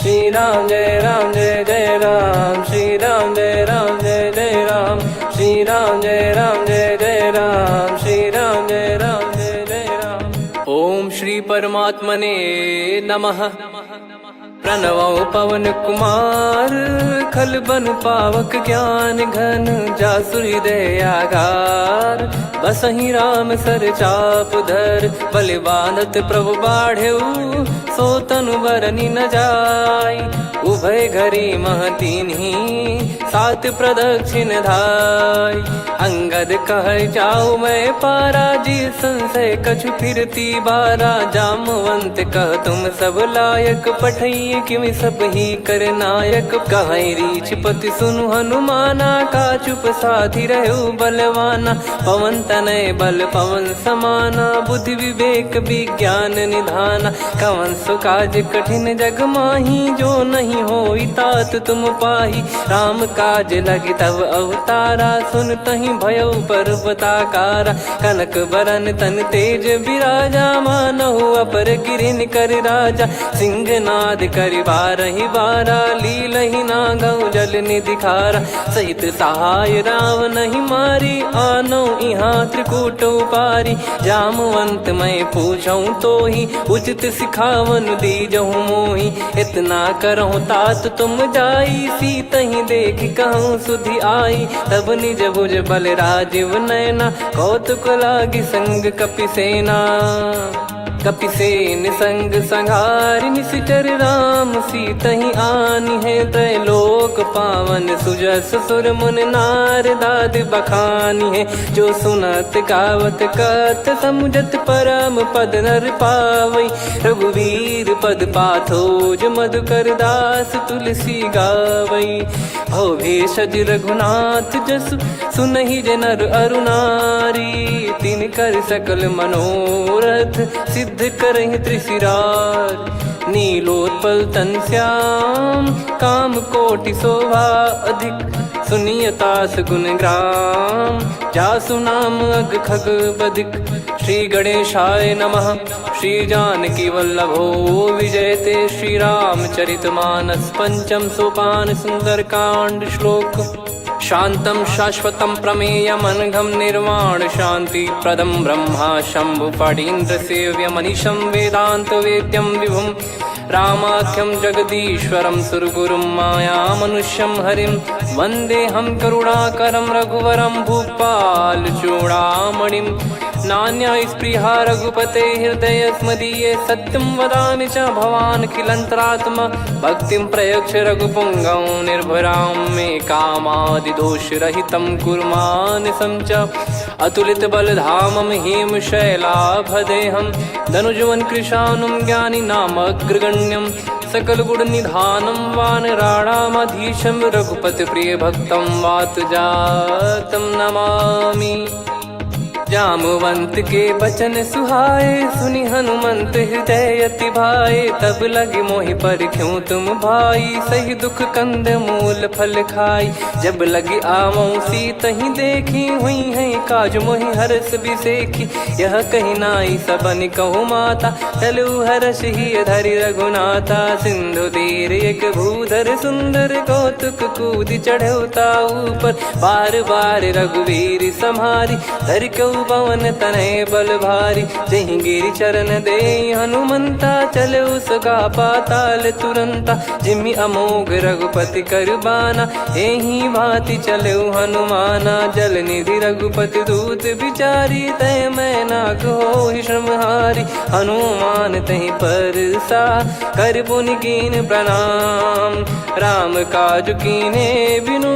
श्री राम जय जय राम, श्री राम जय जय राम, श्री राम जय जय राम, श्री राम जय जय राम। ओम श्री परमात्मने नमः। प्रणवो पवन कुमार, खल बन पावक ज्ञान घन, जासु हृदय आगार। बसहि राम सर चाप धर, बलि बांधत प्रभु बाढ़ेऊ, सो तनु बरनि न जाय। उभय घरी महतीन्ही, सात प्रदक्षिण धाय। अंगद कह जाऊ मैं पारा, जी संशय कछु फिरती बारा। जामवंत कह तुम सब लायक, पठई किमि सब ही कर नायक। कहीं रीछ पति सुनु हनुमाना, का चुप साधि रहु बलवाना। पवन तनय बल पवन समाना, बुद्धि विवेक विज्ञान निधाना। कवन सो काज कठिन जग माही, जो नहीं होई तात तुम पाही। राम काज लगी तब अवतारा, सुन तहि भयउ पर्वताकारा। कनक बरन तन तेज बिराजा, मानहु अपर गिरिन कर राजा। सिंहनाद करि बारहि बारा, लीलहि नागौ जल निधि खारा। सहित सहाय राम नहीं मारी, आनो इहाँ त्रिकूट उपारी। जामवंत मैं पूछऊँ तोहि, उचित सिखावन दीजहु मोहि। इतना करहु तात तुम जाई, सीतहि देख कहूँ सुधि आई। तब निज भुज बल राजीव नयना, कौतुक लागी संग कपिसेना। कपिसेन संग संघारि, निशिचर राम सीतहि आनी है। त्रैलोक पावन सुजस सुर मुन नार, दाद बखानी है। जो सुनत गावत कथ, समुझत परम पद नर पावई। रघुवीर पद पाथोज, मधुकर दास तुलसी गावई। भव भेषज रघुनाथ जसु, सुनहि जे नर अरु नारी। तिन कर सकल मनोरथ, सिद्ध करहि त्रिशिरार। नीलोत्पल तन श्याम, काम कोटि शोभा अधिक। सुनियतास गुण ग्राम, जासु नाम अग खग बदिक। श्री गणेशाय नमः। श्री जानकी वल्लभो विजयते, श्री रामचरित मानस। पंचम सोपान सुंदर कांड श्लोक। शांतं शाश्वतं प्रमेयमनघं, निर्वाण शांति प्रदं ब्रह्मा शंभु फणीन्द्र सेव्यमनिशं। वेदांत वेद्यं विभुं रामाख्यं जगदीश्वरं, सुरगुरुं माया मनुष्यं हरिं। वन्देऽहं करुणाकरं रघुवरं, भूपाल चूडामणिं। नान्या स्पृहा रघुपते हृदय स्मदीये, सत्यं वदामि च भवान् खिलन्तरात्मा। भक्तिं प्रयच्छ रघुपुङ्गं, निर्भरां मे कामादिदोषरहितं कुर्मानिसं च। अतुलित बलधामं हेमशैलाभदेहं, धनुजवन कृशानुं ज्ञानी नामग्रगण्यं। सकल गुण निधानं वानराणामधीशं, रघुपति प्रिय भक्तं वातजातं नमामि। जामवंत के बचन सुहाए, सुनि हनुमंत हृदय अति भाए। तब लगे मोहि पर क्यों तुम भाई, सही दुख कंद मूल फल खाई। जब लगे आवऊं सीतहि देखी, हुई है काज मोहि हरस बिसेखी। यह कही नाई सबन कहु माता, चलु हरष ही धरि रघुनाथा। सिंधु तीर एक भूधर सुंदर, कौतुक कूद चढ़ौता ऊपर। बार बार रघुवीर सम्हारी, धर कऊ पवन तनय बल भारी। जहि गिरि चरण दे हनुमंता, चले उसका पाताल तुरंता। जिमि अमोघ रघुपति कर बाना, एहि भांति चले हनुमाना। जल निधि रघुपति दूत बिचारी, तय मैं नाग होहि श्रमहारी। हनुमान तहि परसा, कर पुनि कीन प्रणाम। राम काज कीने बिनु,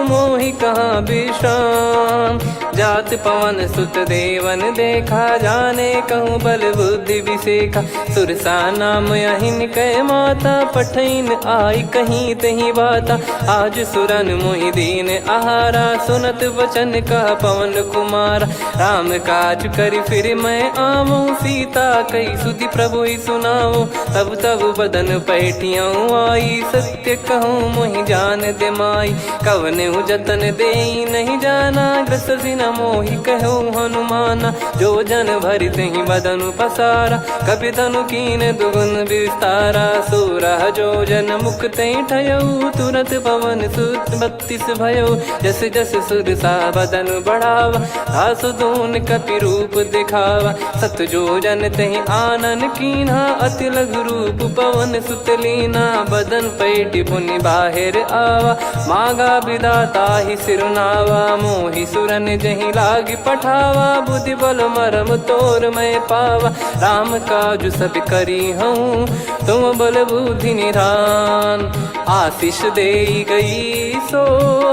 मोहि कहाँ विश्राम। जात पवन सुत देवन देखा, जाने कहूँ बल बुद्धि विसेखा। सुरसा नाम अहिन कै माता, पठैन आई कहीं तही बाता। आज सुरन मोहि दीन आहारा, सुनत वचन कह पवन कुमारा। राम काज करि फिर मैं आवऊं, सीता कई सुधि प्रभु ही सुनाओ। तब तब बदन पैठियाँ आई, सत्य कहूँ मोहि जान दे माई। कवने जतन दे नहीं जाना, ग्रसि न मोहि कहो हनुमाना। जो जन भरि तेहि बदनु पसारा, कपि तनु कीन दुगुन विस्तारा। सोरह जो जन मुख तेहि ठयऊ, तुरत पवन सुत 32 भयऊ। जस जस सुरसा बदन बढ़ावा, आसु दून कपि रूप दिखावा। सत जो जन तेहि आनन कीन्हा, अति लघु रूप पवन सुत लीना। बदन पैटि पुनि बाहिर आवा, मागा विधाता ही सिरुनावा। मोहि सुरन जहि लागी पठावा, बुद्धि बल मरम तोर मैं पावा। राम काजु सब करी हूँ, तुम बल बुद्धि निधान। आशीष देई गई सो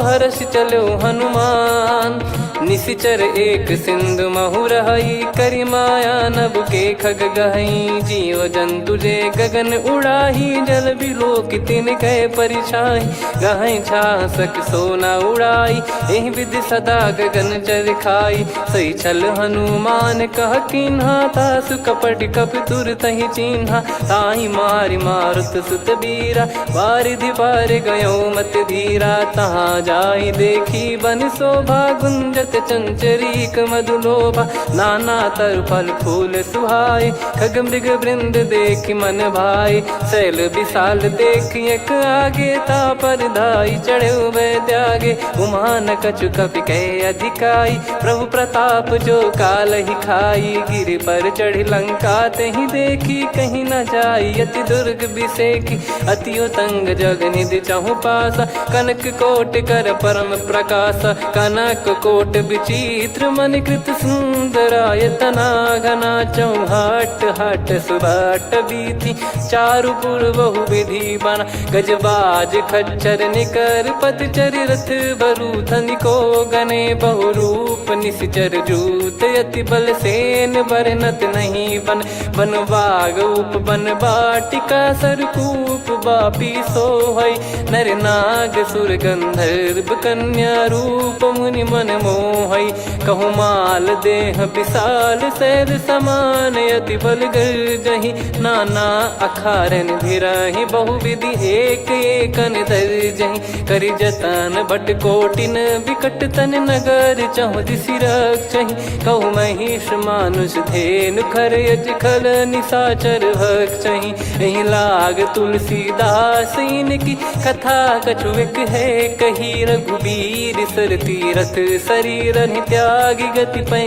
हर्ष चलो हनुमान। निशिचर एक सिंधु महु रहई, करी माया नभ के खग गहई। जीव जंतु जे गगन उड़ाही, जल बिलोक तिन कह परिछाई। गहई छासक सोना उड़ाई, एहि विधि सदा गगन चर खाई। सही छल हनुमान कह कीन्हा, तासु कपट कप तुर तहि चिन्हा। ताहि मारि मारुत सुत बीरा, वारिधि पार गयो मत धीरा। तहाँ जाई देखी बन शोभा, गुंजत चंचरीक मधुलोभा। नाना तर फल फूल सुहाए, खग मृग वृंद देख मन भाई। शैल विशाल देख एक आगे, तापर धाई चढ़े वै त्यागे। उमान कछु कपि कह अधिकाई, प्रभु प्रताप जो काल ही खाई। गिर पर चढ़ी लंका तेहि देखी, कहीं न जाई अति दुर्ग बिसेकी। अति उतंग जग निधि चहु पासा, कनक कोट कर परम प्रकाश। कनक कोट विचित्र मन कृत सुंदरायतना। घना चौहाट हाट सुबाट बीती, चारु पुर बहु विधि बना। गजबाज खच्चर निकर पतचर, रथ बरु धनिको गने। बहु रूप निशिचर जूत, अति बल सेन बरनत नहीं बन। बन बाग उप बन बाटिका, सरकूप बापी सोहई। नर नाग सुर गंधर्व कन्या, रूप मुनि मन मोहई। कहु माल देह विशाल, शैल समान अति बल गर्जहि। नाना अखारन भिरहि, बहु विधि एक एकन दर्जहि। करि जतन बट कोटिन, बिकट तन नगर चहु दिसि रक्षहि। कहु महिष मानुष धेनु, खर यज खल निशाचर भक्षहि। एहि लाग तुलसीदास इनकी, कथा कछु एक है कही। रघुबीर सर तीरथ शरीर, त्यागी गति पै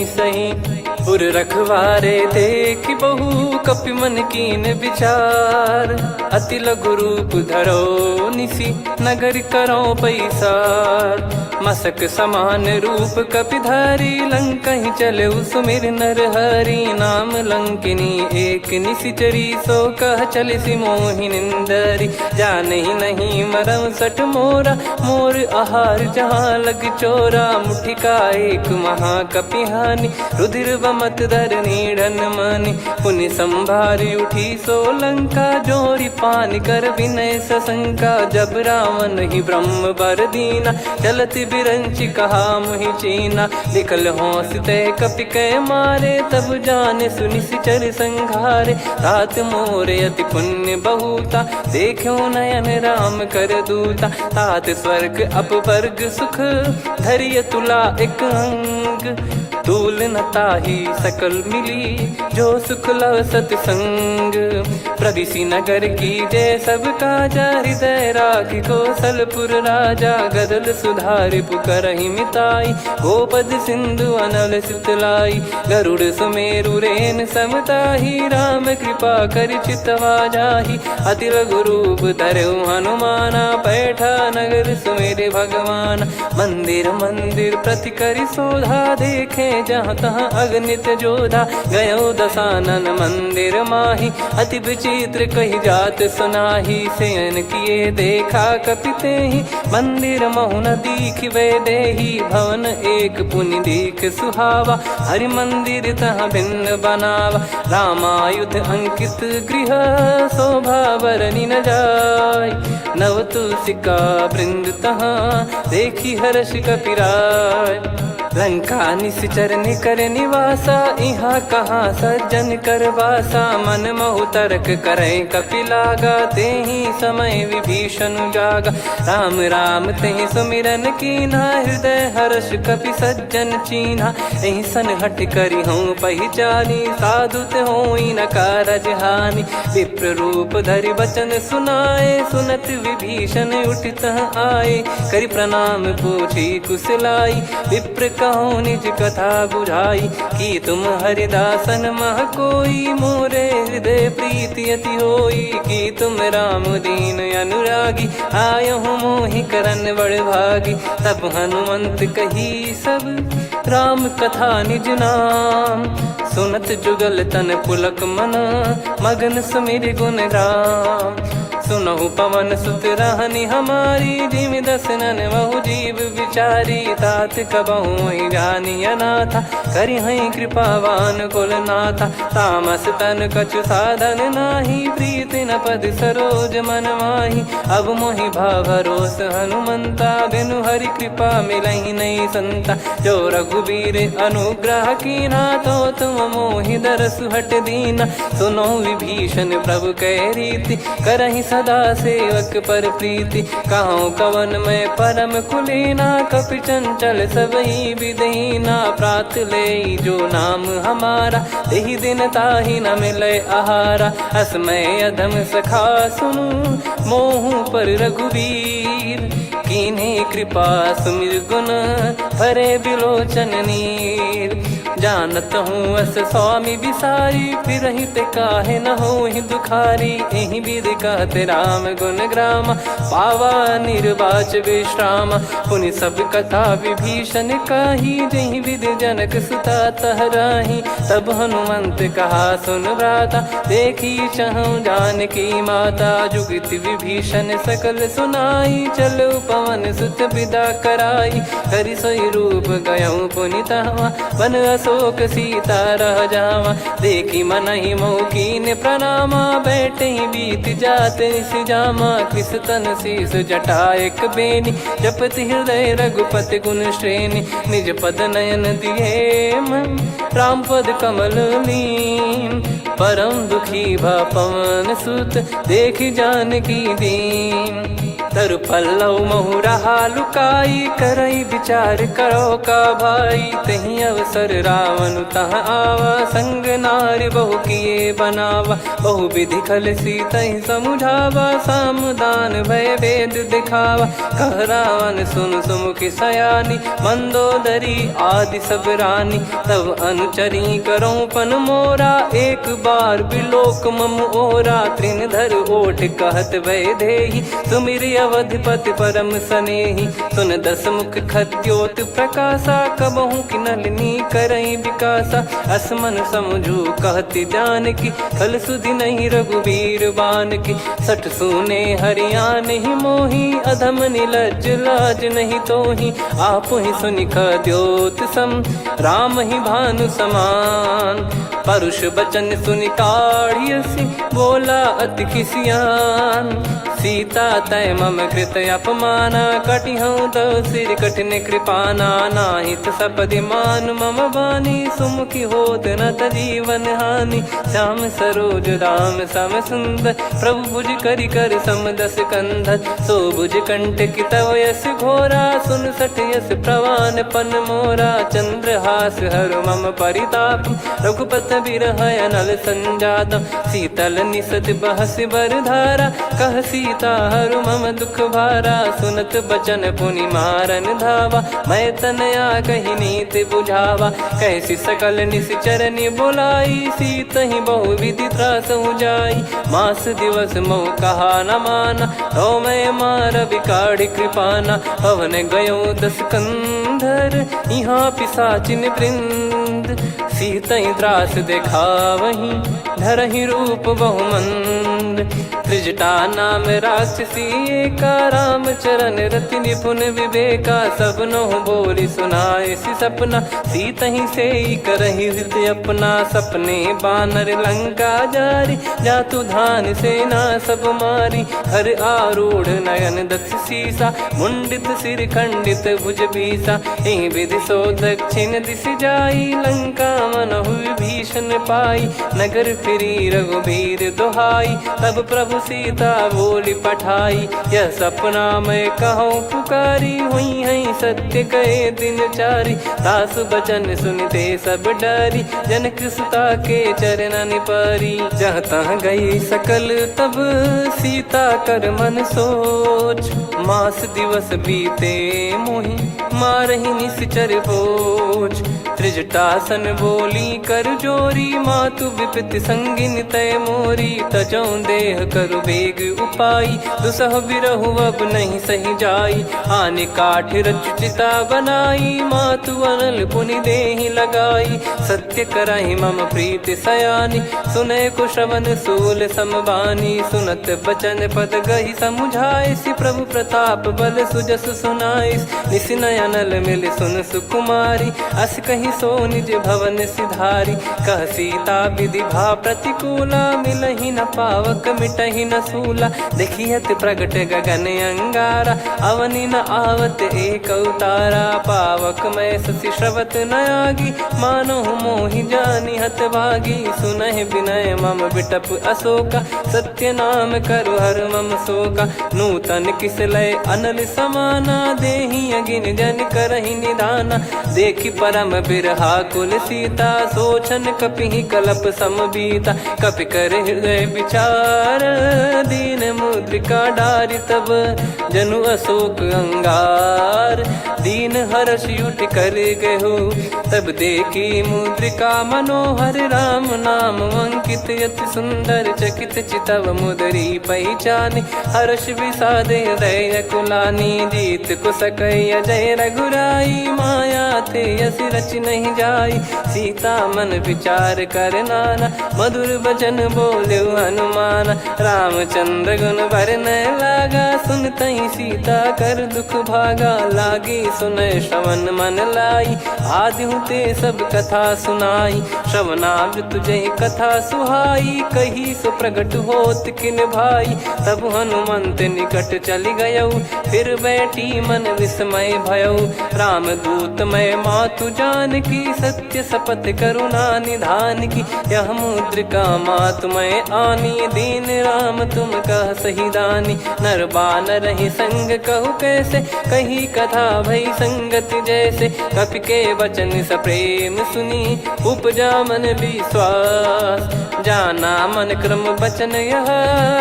सही। पुर रखवारे देख बहु, कपि मन कीन विचार। अति लघु रूप धरो निसी, नगर करो पैसार। मसक समान रूप कपि धारी, लंकहि चले सुमिर नर हरि। नाम लंकिनी एक निशिचरी, सो कह चलिसि मोहि निंदरी। जानहि नहीं मरम सठ मोरा, मोर आहार जहाँ लग चोरा। मुठिका एक महाकपिहानि, रुधिर बमत धरनी ढन मानि। पुनि संभारी उठी सो लंका, जोरी पान कर विनय सशंका। जब रावण ही ब्रह्म बर दीना, चलत बिरंचि कहा मुहि चीना। लिखल होंस ते कपि कै मारे, तब जाने सुनि सिचर संघारे। तात मोरे अति पुण्य बहुता, देखो नयन राम कर दूता। तात स्वर्ग अपवर्ग सुख, धरिय तुला एक अंग। तूल न ताहि सकल मिली, जो सुख लव सतसंग। प्रविशि नगर की जय सब काजा, हृदय राखि कौशलपुर राजा। गदल सुधारि पुकरहि मिताई, गोपद सिंधु अनल सितलाई। गरुड़ सुमेरु रेन समताहि, राम कृपा करि चितवा जाहि। अति लघु रूप धरऊ हनुमाना, पैठा नगर सुमेरे भगवान। मंदिर मंदिर प्रति करि शोधा, देखे जहाँ तहाँ अगणित जोधा। गयो दशानन मंदिर माही, अति विचित्र कही जात सुनाही। शयन किए देखा कपि तेहि, मंदिर महु न दीख वे देही। भवन एक पुनि दीख सुहावा, हरि मंदिर तहाँ भिन्न बनावा। रामायुध अंकित गृह, शोभा बरनि न जाय। नव तुलसी का वृंद तहाँ, देखी हर्ष कपिराय। लंका निश्चर निकर निवासा, इहाँ कहाँ सज्जन कर वासा। मन महु तर्क करे कपिलागा, तेहि समय विभीषण जागा। राम राम तेहि सुमिरन कीन्हा, हृदय हर्ष कपि सज्जन चीन्हा। एहि सन हट करि हूँ पहिचानी, साधु ते होई न कारज हानि। विप्र रूप धरि वचन सुनाए, सुनत विभीषण उठित आए। करि प्रणाम पूछी कुशलाई, विप्र कहो निज कथा बुझाई। कि तुम हरिदासन मह कोई, मोरे हृदय प्रीति अति होई। कि तुम राम दीन अनुरागी, आयहु मोहि करन बड़ भागी। तब हनुमंत कही सब राम कथा निज नाम, सुनत जुगल तन पुलक मना, मगन सुमिर गुण राम। सुनहु पवन सुत रहनी हमारी, जिमि दसनन महु जीव विचारी। तात कबहु ही जानी अनाथा, करि हई कृपावान कुल नाथा। तामस तन कछु साधन नाही, प्रीति न पद सरोज मन माही। अब मोहि भाव भरोस हनुमंता, बिनु हरि कृपा मिलहि नहीं संता। जो रघुबीर अनुग्रह कीन्हा, तो तुम मोहि दरसु हट दीना। सुनो विभीषण प्रभु कह रीति, करहि सदा सेवक पर प्रीति। कहूँ कवन में परम कुलीना, कपि चंचल सबही विदहीना। प्रात ले जो नाम हमारा, तेहि दिन ताहि न मिले आहारा। असमय अधम सखा सुनु, मोहु पर रघुवीर। कीन्ही कृपा सुमिर गुण, भरे बिलोचन नीर। जानत हूँ अस स्वामी बिसारी, फिरहि ते काहे न होहि दुखारी। एहि विधि कहते राम गुण ग्राम, पावा निर्वाच विश्राम। पुनि सब कथा विभीषण काही, जहि विधि जनक सुता तहराही। तब हनुमंत कहा सुन भ्राता, देखी चहु जानकी माता। जुगति विभीषण सकल सुनाई, चलो पवन सुत विदा कराई। करि सोई रूप गयऊँ पुनि तहवा, वन अशोक सीता रह जावा। देखी मनहि मोह कीन्ह प्रणामा, बैठे ही बीत जात निस जामा। कृस तन शीस जटा एक बेनी, जपति हृदय रघुपति गुण श्रेणी। निज पद नयन दिए मन, राम पद कमल लीन। परम दुखी भा पवन सुत, देखि जानकी दीन। तरु पल्लव महु रहा लुकाई, करई विचार करो का भाई। तहि अवसर रावण तह आवा, संग नारी बहु किए बनावा। बहु विधि खल सीतहि समुझावा, सामदान भय वेद दिखावा। कह रावण सुन सुमुखि सयानी, मंदोदरी आदि सब रानी। तब अनुचरी करो पन मोरा, एक बार बिलोक मम ओरा। तृण धर ओठ कहत भय देहि, सुमिर अवधिपति परम सनेहि। सुन दस मुख खद्योत प्रकाशा, कबहु कि नलिनी करई विकासा। असमन समझू कहति जानकी, खल सुधि नहीं रघुवीर बानकी। सठ सुने हरियाण ही मोही, अधम निलज्ज लाज नहीं तोही। आप ही सुनि खद्योत सम, राम ही भानु समान। परुष बचन सुनि काढ़ियसि, बोला अति किसियान। सीता तय मम कृत अपमाना, कटिहऊँ तव सिर कठिन कृपाना। नाहित सपदि मान मम बानी, सुमुखी होत न जीवन हानि। श्याम सरोज राम सम सुंदर, प्रभु भुज करि कर सम दस कंधर। सो भुज कंठ की तव यस घोरा, सुन सठ यस प्रवान पन मोरा। चंद्रहास हर मम परिताप, रघुपत बिरह अनल संजातम। शीतल निसत बहस बर धारा, कह सीता हरु मम दुख भारा। सुनत बचन पुनि मारन धावा, मैं तनया कहि नीति बुझावा। कैसी सकल निश्चरनि बुलाई, सीतहि बहु विधि त्रासहु जाई। मास दिवस मोह कहा न माना, तो मैं मार बिकाढ़ि कृपाना। पवन गयो दस कंधर, यहाँ पिशाचिन वृंद। मंद, सीतई त्रास देखावहीं धरहि रूप बहुमंद। त्रिजटा नाम राक्षसी एका, राम चरण रति निपुण विवेका। सबनो बोली सुनाए सि सपना, सीतहि से करहि हृद अपना। सपने बानर लंका जारी, जातु धान सेना सब मारी। हर आरूढ़ नयन दक्ष सीसा, मुंडित सिर खंडित भुज बीसा। एहि विधि सो दक्षिण दिश जाई, लंका मनहु विभीषण पाई। नगर फिरी रघुबीर दुहाई, तब प्रभु सीता बोली पठाई। यह सपना मैं कहूँ पुकारी, हुई है सत्य कहे दिन चारी। दास बचन सुनते सब डरी, जनक सुता के चरण परी। जहाँ तहाँ गई सकल तब सीता कर मन सोच। मास दिवस बीते मोहि मारहि निश्चर बोझ। त्रिजटासन बोली कर जोरी, मातु विपत्ति संगिन तय मोरी। तजौ देह करु बेग उपाई, दुसह बिरहु अब नहीं सही जाई। आने काठ रचिता बनाई, मातु अनल पुनि देहि लगाई। सत्य करहि मम प्रीति सयानी, सुनय को श्रवण सूल समबानी। सुनत बचन पद गहि समुझाए, सि प्रभु प्रताप बल सुजस सुनाइस। निस नयनल मिल सुन सुकुमारी, अस कहि सो निज भवन सिधारी। कह सीता विधि भा प्रतिकूला, मिलहि न पावक मिटहि न सूला। देखियत प्रगट गगन अंगारा, अवनि न आवत एक अवतारा। पावक मैं शशि श्रवत न आगी, मानो मोहि जानि हत भागी। सुनहि विनय मम बिटप अशोका, सत्य नाम करु हर मम शोका। नूतन किस लय अनल समाना, देहि अगिन जन करहि निदाना। देखि परम बिरहा कुल सीता, सोचन कपिहि कलप समबीता। कपि कर हृदय विचार, दीन मुद्रिका डारि तब जनु अशोक अंगार। दीन हर्ष उठ कर गहु, तब देखी मुद्रिका मनोहर। राम नाम अंकित अति सुंदर, चकित चितव मुदरी पहचान। हर्ष विषाद हृदय कुलानी, जीत को सकय जय रघुराई। माया थे यस रच नहीं जाई, सीता मन विचार कर नाना। मधुर बचन बोले हनुमान, रामचंद्र गुण बरनै लागा। सुनतहि सीता कर दुख भागा, लागी सुनय श्रवण मन लाई। आदि ते सब कथा सुनाई, श्रवणामृत जय कथा सुहाई। कही सो प्रगट होत किन भाई, तब हनुमंत निकट चली गयौ। फिर बैठी मन विस्मय भयौ, राम दूत मैं मातु जानकी। सत्य शपथ करुणा निधान की, यह मुद्रिका मातु मैं आनी। दीन राम तुम कह सही दानी, नर बानर ही संग कहु कैसे। कही कथा भई संगति जैसे, कपि के वचन सप्रेम सुनी। उपजा मन विश्वास, जाना मन क्रम बचन यह।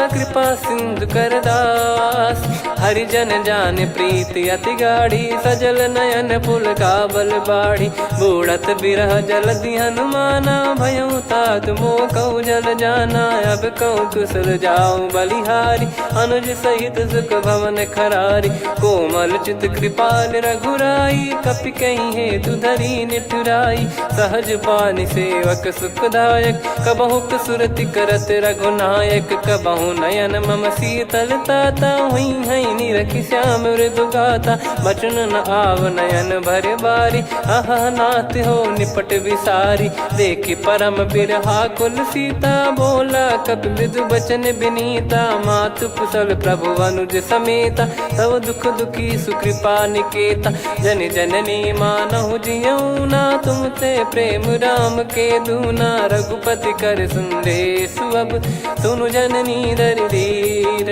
कृपा सिंधु कर दास, हरिजन जान प्रीति अति गाढ़ी। सजल नयन पुल का बल बाढ़ी, बूढ़त बिरह जल दी हनुमाना। भयउ तात मोह कहु जल जाना, अब कहु कुशल जाऊं बलिहारी। अनुज सहित सुख भवन खरारी, कोमल चित कृपाल रघुराई। कपि कहीं हेतु धरी निठुराई, सहज पानि सेवक सुखदायक। कबहु सुरति करत रघुनायक, कबहु नयन मम शीतल ताता। हुई है निरखि श्याम मृदु गाता, बचन न आव नयन भर बारी। आहा नाथ हो निपट विसारी, देखि परम बिरहा कुल सीता। बोला कपि मृदु बचन बिनीता, मातु कुशल प्रभु अनुज समेता। तव दुख दुखी सुकृपा निकेता, जन जननी मानहु जियऊ ना। तुम ते प्रेम राम के दूना, रघुपति कर संदेश अब सुनु जननी दर धीर।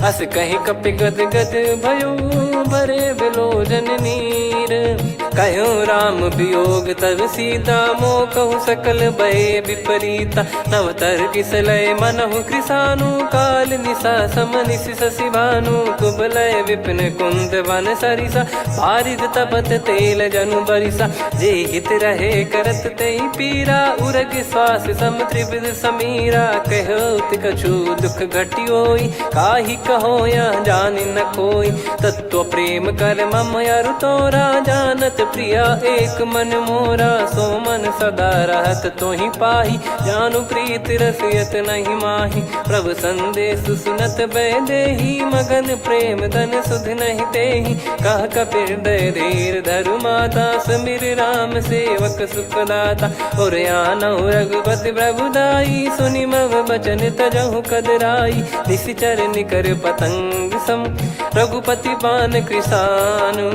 अस कहि कपि गद गद भयो, भरे बिलोचन नीर। कहो राम वियोग तब सीता, मोह कहु सकल भय विपरीता। नवतर किसलय मनहु कृसानु, काल निशा समनिशि शशि भानु। कुबलय विपिन कुंद वन सरिसा, पारिद तपत तेल जनु बरिसा। जे हित रहे करत तेहि पीरा, उरग श्वास सम त्रिविध समीरा। कहो कछु दुख घटियोई, काहि कहो या जान न कोई। तत्व प्रेम कर मम अरु तोरा, जानत प्रिया एक मन मोरा। सो मन सदा रहत तो ही पाही, जानु प्रीत रसियत नहीं माही। प्रभु संदेश सुनत बैदेही, मगन प्रेम धन सुध नहीं तेही। कह कपिर दय धीर धरु माता, समिर राम सेवक सुखदाता। और आनौ रघुपति प्रभुदाई, सुनि मव बचन तजहु कदराई। निशिचर निकर पतंग सम, रघुपति पान कृसानु।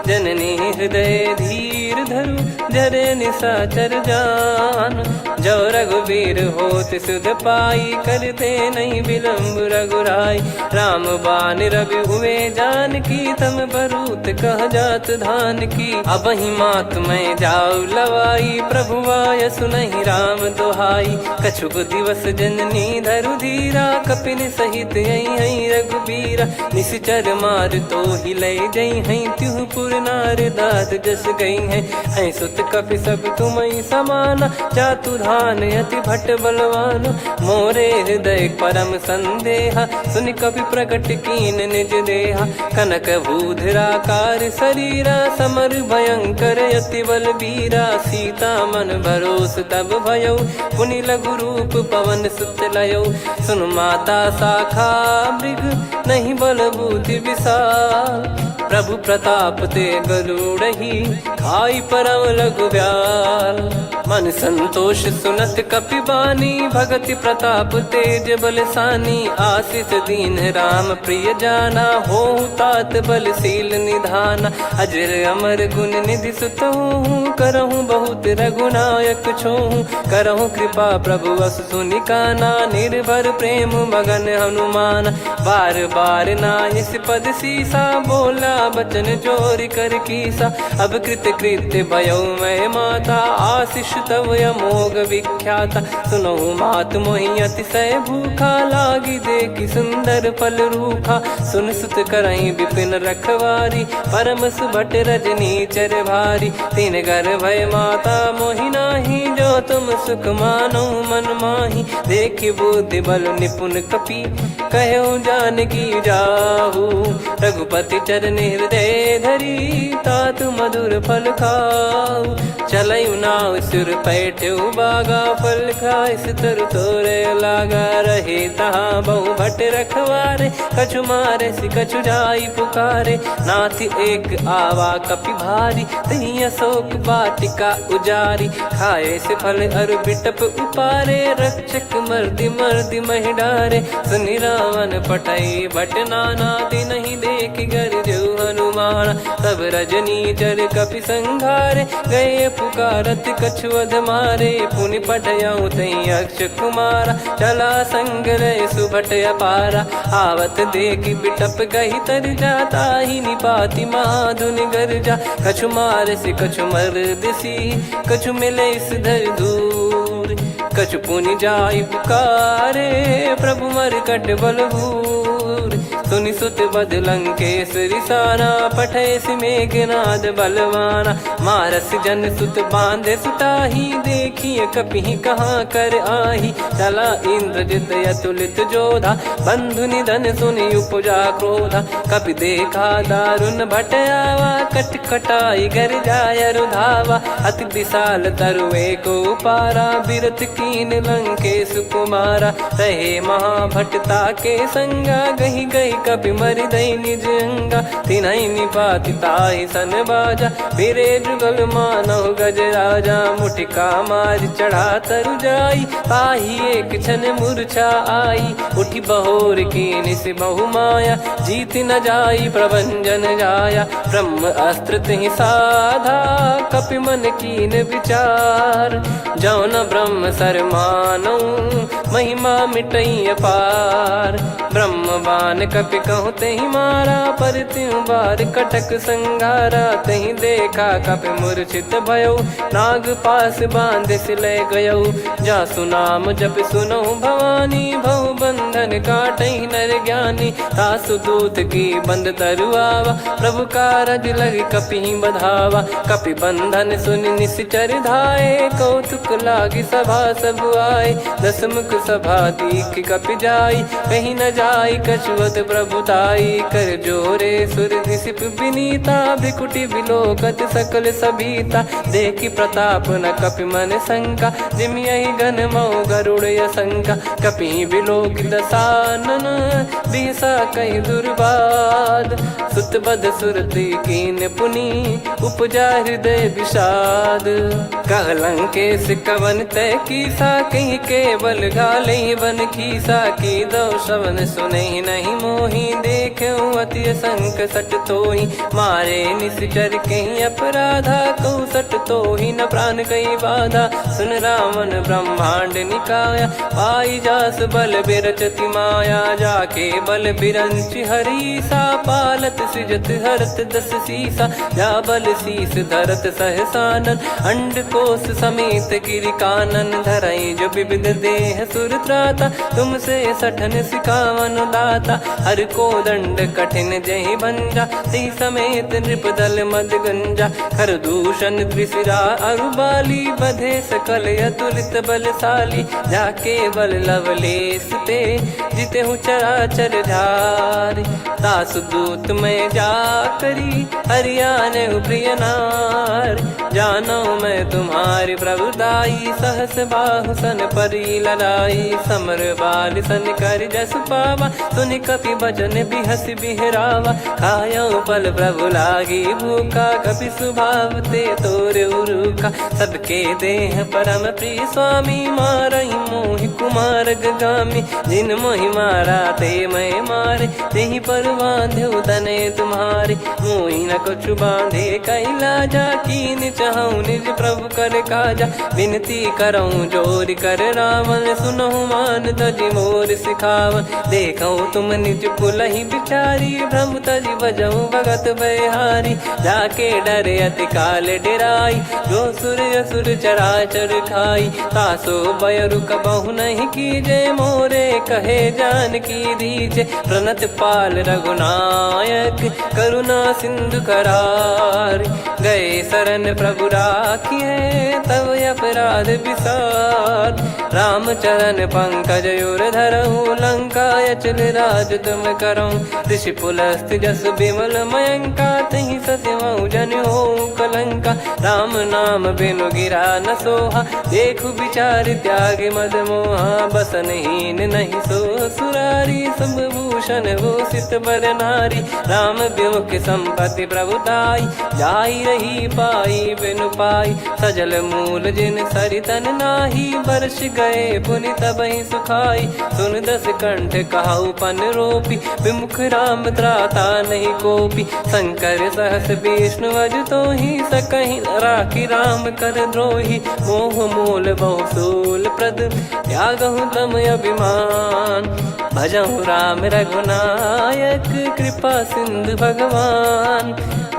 जननी हृदय धीर धरु, जरे निशाचर जान। जो रघुवीर होत सुध पाई, करते नहीं विलम्ब रघुराई। राम बान रवि हुए जानकी, तम बरूत कह जात धान की। अब ही मात मैं जाऊ लवाई, प्रभु आय सुनहि राम दोहाई। कछुक दिवस जननी धरु धीरा, कपिन सहित यही रघुबीरा। निशिचर मार तो ही ले जई हैं, त्युह पुर नार दाद जस गई हैं। सुत कपि सब तुमहि समाना, जातु धान अति भट बलवान। मोरे हृदय परम संदेहा, सुनि कपि प्रकट कीन निज देहा। कनक भूधराकार शरीरा, समर भयंकर अति बलबीरा। सीता मन भरोस तब भयउ, पुनि लघु रूप पवन सुत लयउ। सुन माता शाखा मृग, नहीं बल बुद्धि विशाल। प्रभु प्रताप ते गरुड़ही, खाई परम लघु ब्याल। मन संतोष सुनत कपि बानी, भगति प्रताप तेज बलसानी। आशीष दीन राम प्रिय जाना, होहु तात बलशील निधाना। अजर अमर गुण निधि सुतहु, करहु बहुत रघुनायक छोहु। करहु कृपा प्रभु अस सुनि काना, निर्भर प्रेम मगन हनुमान। बार बार नायस पद सीसा, बोला बचन चोरी कर कीसा। अब कृत कृत्य भयउ मैं माता, आशीष तव अमोघ विख्याता। सुनहु मात मोहि अतिशय भूखा, लागी देखि सुंदर फल रूखा। सुन सुत करहि विपिन रखवारी, परम सुभट रजनी चर भारी। तीन घर भय माता मोहि नाही, जो तुम सुख मानो मन माही। देखि बुद्धि बल निपुण कपि, कहु जानकी जाहु। रघुपति चरण हृदय धरी, तात मधुर फल खाऊ। चलयु नाव सुर पैठ्यु बागा, फल खाइस तरु तोरे लागा। रहे तहाँ बहु भट रखवारे, कछु मारे सि कछु जाई पुकारे। नाथ एक आवा कपि भारी, तही अशोक वाटिका उजारी। खाए से फल अरु बिटप उपारे, रक्षक मर्दि मर्दि महि डारे। सुनि रावण पटई भट नाना, तिनहि देखि गरजउ हनुमान। तब रजनी चर कपि संघारे, गए पुकारत कछु अध मारे। पुनि पठयउ तई अक्ष कुमारा, चला संग रहे सुभट अपारा। आवत देखि बिटप गही तर जाता, ही निपाति महाधुनि गर्जा। कछु मार से कछु मर्दिसी, कछु मिले इस धर दूर। कछु पुनि जाई पुकारे, प्रभु मरकट बलभूर। सुनि सुत बद लंकेश्वरी साना, पठय मेघनाद बलवाना। मारस जन सुत बांधे सुताही, देखिए कपि कहाँ कर आही। चला इंद्रजित अतुलित जोधा, बंधु निधन सुनि उपजा क्रोधा। कपि देखा दारुण भट आवा, कट कटाई गर जाय रुधावा। अति विशाल तरुए को पारा, बिरत कीन लंकेश कुमारा। रहे महाभटता के संगा, गही गही कपि मरि दई निज अंगा। तिन्हि निपाति ताहि सन बाजा, फिरे जुगल मानव गज राजा। मुटिका मार चढ़ा तरु जाई, ताहि एक क्षण मूर्छा आई। उठि बहोर कीन से बहु माया, जीत न जाई प्रभंजन जाया। ब्रह्म अस्त्र तिहि साधा, कपि मन कीन विचार। जौ न ब्रह्म सर मानौ, महिमा मिटई अपार। ब्रह्म बान कपि कहु तहि मारा, पर त्यों बार कटक संगारा। तहि देखा कपि मूर्छित भयउ, नाग पास बांध सिले गयउ। जासु नाम जप सुनहु भवानी, भव बंधन काटहि नर ज्ञानी। तासु दूत की बंद तरुआवा, प्रभु कारज लग कपि बधावा। कपि बंधन सुनि निश्चर धाये, कौतुक लागी सभा सब आए। दस मुख सभा दीख कपि जाई, कहीं न जाई कछुवत प्रभुताई। कर जोरे सुर दिसिप विनीता, भ्रिकुटि बिलोकत सकल सबीता। देखि प्रताप न कपि मन शंका, जिमियहि गन मऊ गरुड़ असंका। कपि बिलोक दसानन, बिहसा कहि दुर्वाद। सुत बध सुरति कीन पुनि, उपजा हृदय विषाद। कहलंकेश कवन तय कीसा, कहीं केवल गाले बन खीसा। की दो श्रवण सुने नहीं मोही, देखे अति संक सट तोही। मारे निश्चर कहीं अपराधा, कहूँ सट तोही न प्राण कहीं बाधा। सुन रावण ब्रह्मांड निकाया, पाई जास बल बिरचति माया। जाके बल बिरंच हरीसा, पालत सृजत हरत दस सीसा। जा बल शीस धरत सहसानन, अंड कोश समेत गिरि कानन। धरई जो विविध देह सुर त्राता, तुमसे सठन सिखावन दाता। हर को दंड कठिन जहि भंजा, ती समेत नृप दल मद गंजा। खर दूषण त्रिशिरा अरुबाली, बधे सकल अतुलित बलशाली। जाके बल लवलेश ते, जिते हूँ चराचर धारी। दास दूत में जा करी, हरियाने प्रिय नार। जानो मैं तुम्हारी प्रभुताई, सहस बाहु सन परी लड़ाई। समर बाल सन कर जस पावा, सुनि कपि भजन बिहस बिहरावा। खायो पल प्रभु लागी भूखा, कपि स्वभाव ते तोर उरुखा। सबके देह परम प्रिय स्वामी, मारई मोहि कुमार गगामी। जिन मोहि मारा ते मैं मारे, तेहि पर बांधो तने तुम्हारे। मोहि न कुछ बांधे कैलाजा, कीन चाहूँ निज प्रभु कर काजा। विनती करऊँ जोर कर रावण, सुनहु मान तजि मोर सिखावन। देखऊँ तुम निज पुलहि बिचारी, भ्रम तजि बजऊँ भगत बहारी। जाके डरे अति काल डेराई, जो सुर असुर चराचर खाई। तासो बयरु कबहु नहीं कीजे, मोरे कहे जान की दीजे। प्रणत पाल रघुनायक, करुणा सिंधु करार। गए शरण प्रभु राखिए, तब अपराध विसार। राम चरण पंकज उर धरऊँ, लंका अचल राज तुम करऊँ। ऋषि पुलस्त जस विमल मयंका, तहि सत्यमऊ जन हो कलंका। राम नाम बिनु गिरा न सोहा, देखु विचार त्याग मद मोहा। बसनहीन नहीं सो सुरारी, सब भूषण भूषित बर नारी। राम विमुख संपत्ति प्रभुताई, जाई रही पाई बिनु पाई। सजल मूल जिन सरितन नाही, वर्ष गए पुनि तबहि सुखाई। सुन दस कंठ कहाऊ पन रोपी, विमुख राम त्राता नहीं कोपी। शंकर सहस विष्णु अज तोहि, सकहि न राखी राम कर द्रोही। मोह मूल बहु सूल प्रद, त्यागहु तम अभिमान। भजहु राम रघुनायक, कृपा सिंधु भगवान।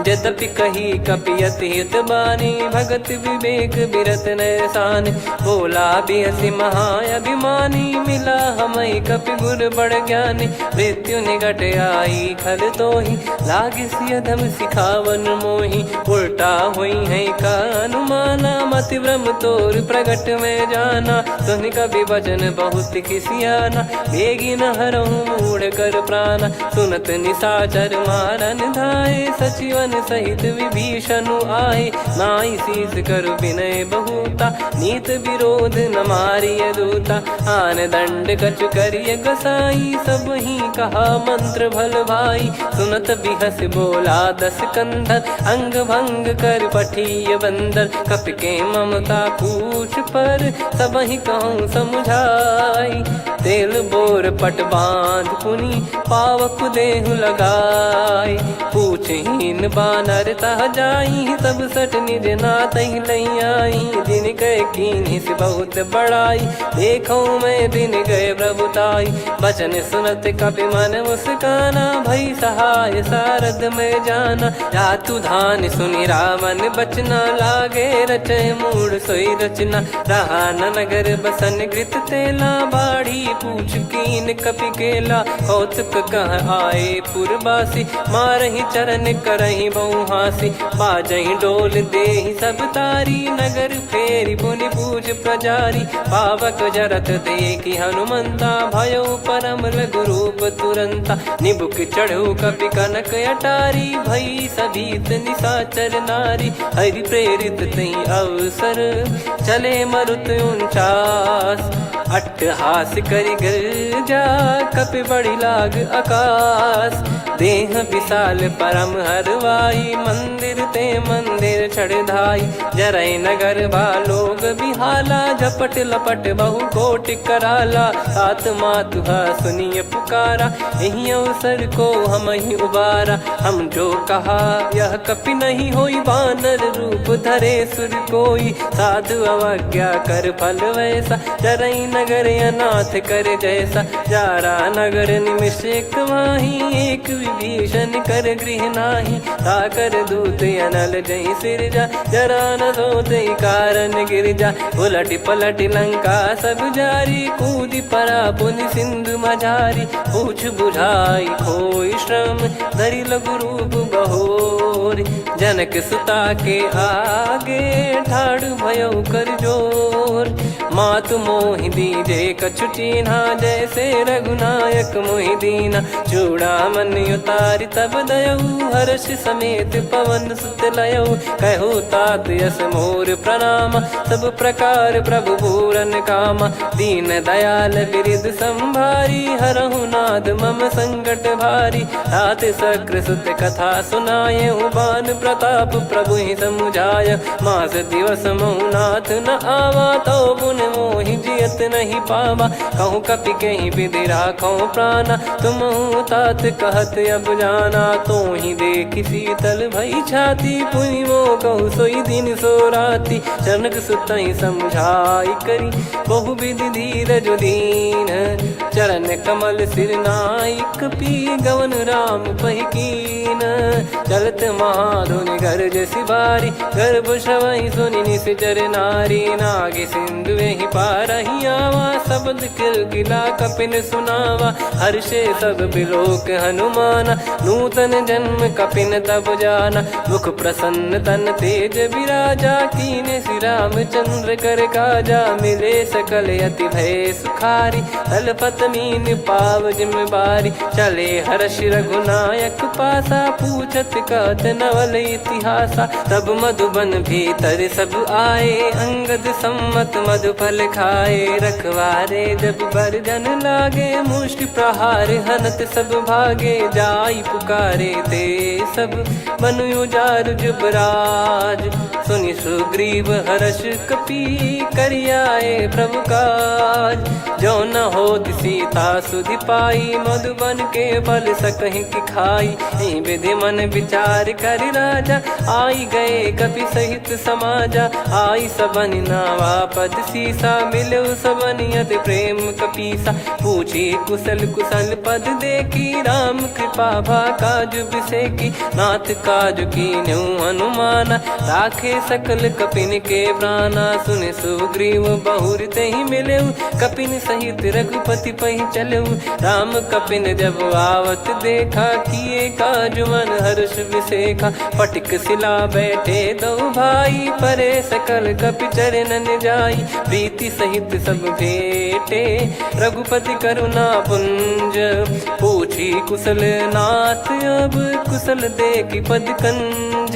यद्यपि कही कपियति हित बानी, भगत विवेक बिरत नैसान। बोला बिहसि महाअभिमानी, मिला हमई कपि गुर बड़ ज्ञानी। मृत्यु निकट आई खल तोहि, लागिसि अधम सिखावन मोहि। उल्टा हुई है का अनुमाना, मति भ्रम तोर प्रगट में जाना। सुन कवि वचन बहुत खिसियाना, बेगी न हरहु मूढ़ कर प्राणा। सुनत निशाचर मारन धाये, सचिवन सहित विभीषणु आए। नाई शीस कर विनय बहुता, नीत विरोध न मारिय दूता। आन दंड कछु करिय गसाई, सब ही कहा मंत्र भल भाई। सुनत बिहस बोला दस कंधर, अंग भंग कर पठिय बंदर। कपि के ममता पूछ पर, सब ही कहूँ समुझाई। तेल बोर पट बांध पुनि, पावक देहु लगाई। पूछहीन बानर तह जाई, सब सट निज नातहि लई आई। दिन गए कीन्ही से बहुत बड़ाई, देखो मैं दिन गए प्रभुताई। बचन सुनत कपि मन मुस्काना, भई सहाय सारद में जाना। जातु धान सुनि रावण बचना, लागे रचय मूढ़ सोई रचना। रहा न नगर बसन घृत तेला, बाढ़ी पूछ कीन कपि केला कौतुक कह आए पुरबासी मारही चरण करही बहु हासी बाजही डोल देहि सब तारी नगर फेरी पुनि पूज प्रजारी पावक जरत देखी हनुमंता भयो परम लघु रूप तुरंता निबुक चढ़ू कपि कनक अटारी भई सभीत निशाचर नारी हरि प्रेरित तई अवसर चले मरुत 49 अट्टहास करि गिरजा कपि बड़ी लाग आकाश देह विशाल परम हरवाई मंदिर ते मंदिर चढ़ाई जरई नगर बालोग बिहाला झपट लपट बहु कोट कराला सात मातुहा सुनिय पुकारा यही अवसर को हम ही उबारा हम जो कहा यह कपि नहीं होई बानर रूप धरे सुर कोई साधु अवज्ञा कर फल वैसा जरई नगर अनाथ कर जैसा जारा नगर निमिष एक माही एक विभीषण कर गृह नाही ताकर दूत अनल जय सिरजा जरा न सोते कारण गिरजा उलट पलट लंका सब जारी कूदी परा पुनि सिंधु मझारी पूछ बुझाई खोई श्रम धरि लघु रूप बहोरी जनक सुता के आगे ठाड़ भयो कर जोर मातु मोहि दीजे कछु चीन्हा जैसे रघुनायक मोहि दीना चूड़ामन उतारि तब दयऊ हर्ष समेत पवन सुत लयऊ कहु तात यस मोर प्रणाम सब प्रकार प्रभु पूरन कामा दीन दयाल बिरिद संभारी हरहु नाद मम संकट भारी तात सक्र सुत कथा सुनाये बान प्रताप प्रभु ही समुझाय मास दिवस महु नाथ न आवा तो पुन मोहि जियत नहीं पावा कहूँ कपि कहीं विधि राखो प्राणा तुम तात कहत अब जाना तो ही देख शीतल भई छाती पुनि मो कहु सोई दिन सो राती जनक सुतई समझाई करी बहु विधि धीरज दीन चरण कमल सिर नाइक पी गवन राम पहिकीन चलत महाधुनि गर्ज सिबारी गर्भ श्रवहि सुनि निश्चर नारी नागे सिंधु ही पारही आवा शब्द किलकिला कपिन सुनावा हर्षे सब बिलोक हनुमाना नूतन जन्म कपिन तब जाना मुख प्रसन्न तन तेज विराजा कीने श्री रामचंद्र कर काजा मिले सकल अति भय सुखारी तलपत मीन पाव जिम्मेवारी चले हर्ष रघुनायक पासा पूछत कहत नवल इतिहासा तब मधुबन भीतर सब आए अंगद सम्मत मधुफल खाए रखवारे जब बरजन लागे मुष्टि प्रहार हनत सब भागे जाई पुकारे ते सब मनु उजार जुबराज सुनि सुग्रीव हर्ष कपि करियाए प्रभु काज जो न हो सीता सुधि पाई मधुबन के फल सकहि की खाई विधि मन विचार कर राजा आई गए कपि सहित समाजा आई सबन नावा पद सीसा मिलो सबनियत प्रेम कपीसा पूछी कुशल कुशल पद देखी राम कृपा भा काज बिसेकी नाथ काज की न्यू हनुमाना राखे सकल कपिन के प्राणा सुन सुग्रीव बहुर ते ही मिले कपिन सहित रघुपति पहि चले राम कपिन जब आवत देखा किए काज मन हर्ष विसेखा पटिक सिला बैठे दो भाई परे सकल कपि चरणन जाई प्रीति सहित सब भेटे रघुपति करुणा पुंज पूछी कुशल नाथ अब कुशल देखी पद कंज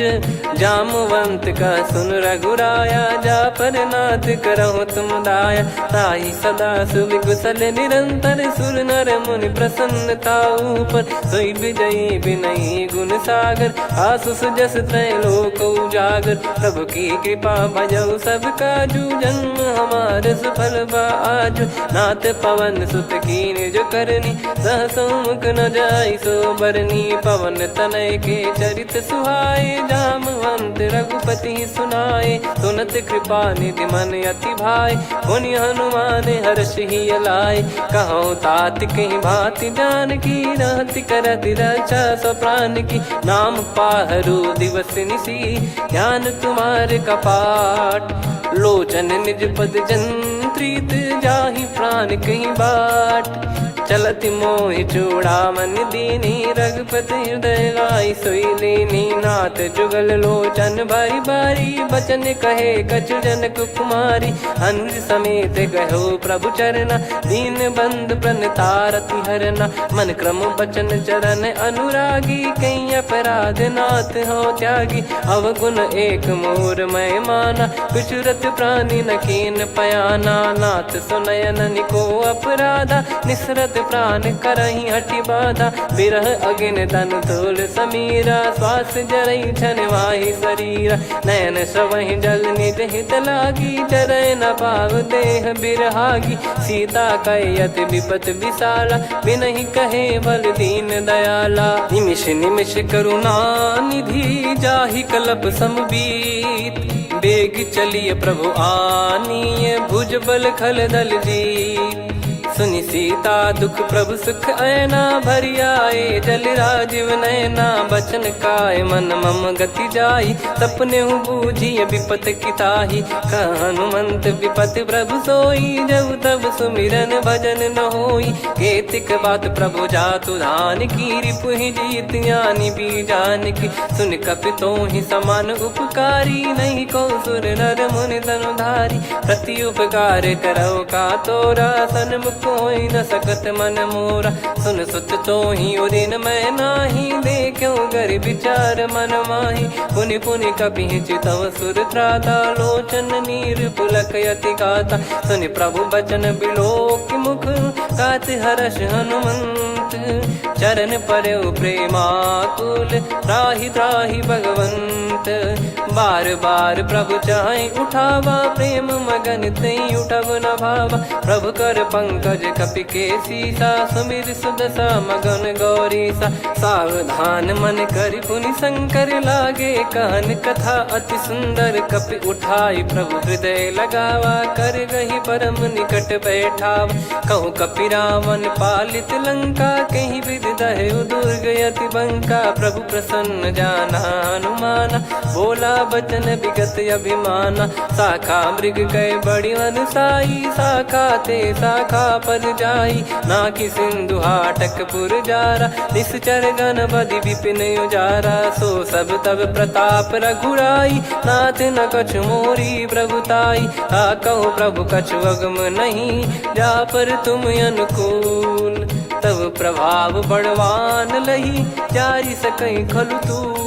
जामवंत का सुन रघुराया जा पर नाथ करहु तुम दाया ताई सदा सुभि कुशल निरंतर सुर नर मुनि प्रसन्नता ऊपर सोई विजयी विनयी गुण सागर आसु सुजस त्रैलोक उजागर प्रभु की कृपा भजऊ सब काजू जन्म हमार सफल बाजू नाथ पवन सुत कीन जो करनी सहसो मुख न जाई सो बरनी पवन तनय के चरित सुहाए जामवंत रघुपति सुनाए सुनत कृपा निधि मन अति भाई पुनि हनुमान हर्ष ही लाए कहो तात कहीं भांति जान की रहति करति रक्षा सो प्राण की नाम पाहरू दिवस निसी ध्यान तुम्हारे कपाट लोचन निज पद जन प्रीत जाहि प्राण कहीं बाट। चलत मोहि चूड़ामन दीनी रघुपति हृदय लाई सोई लीनी। नाथ जुगल लोचन बारी बारी बचन कहे कछु जनक कुमारी। हंस समेत गहो प्रभु चरना दीन बंद प्रणतारति हरना। मन क्रम बचन चरण अनुरागी कहीं अपराध नाथ हो त्यागी। अवगुण एक मोर मैं माना विचुरत प्राणी न कीन पयाना। नाथ सुनयन निको अपराधा निसरत प्राण करही हटि बाधा। बिरह अगिन तन तोल समीरा श्वास जरई छन वाहि शरीरा। नयन सवहि जल निज हित लागी चरय न पाव देह बिरहागी। सीता कयत विपत विशाला बिनहि कहे बल दीन दयाला। निमिष निमिष करुणा निधि जाहि कलप समबीत। बेग चलिए प्रभु आनीय भुज बल खल दल जीत। सुनि सीता दुख प्रभु सुख ऐना भरि आए जल राजीव नैना। बचन काय मन मम गति जाई सपने बूझी विपत किताही। हनुमंत विपत प्रभु सोई जब तब सुमिरन भजन न होई। केतिक बात प्रभु जातु धान की रिपुहि जीत ज्ञानी बीजान की। सुन कपितो ही समान उपकारी नहीं को सुर नर मुनि तनुधारी। प्रति उपकार करो का तोरा सन्मुख कोई न सकत मन मोरा। सुन सुत तो ही उदिन मैं नाही देखो गर विचार मन माही। पुनि पुनि कपि चितव सुर त्राता लोचन नीर पुलक यति गाता। सुनि प्रभु बचन बिलोक मुख गात हर्ष हनुमंत। चरण परयो प्रेमाकुल त्राहि त्राहि भगवंत। बार बार प्रभु चाहि उठावा प्रेम मगन तई उठब न भावा। प्रभु कर पंकज कपि के सीसा सुमिर सुदशा मगन गौरीसा। सावधान मन करि पुनि शंकर लागे कहन कथा अति सुंदर। कपि उठाई प्रभु हृदय लगावा कर गही परम निकट बैठावा। कहूँ कपि रावण पालित लंका कहीं विधि दहु दुर्ग यति बंका। प्रभु प्रसन्न जाना हनुमाना बोला बचन विगत अभिमाना। शाखा मृग गए बड़ी अनुसाई शाखा ते शाखा पर जाई। ना कि सिंधु हाटक पुर जारा निश्चर गण बदि विपिन उजारा। सो सब तब प्रताप रघुराई नाथ न कछु मोरी प्रभुताई। कहूँ प्रभु कछु अगम नहीं जा पर तुम अनुकूल। तब प्रभाव बड़वान लही जारी सकई खलु तूल।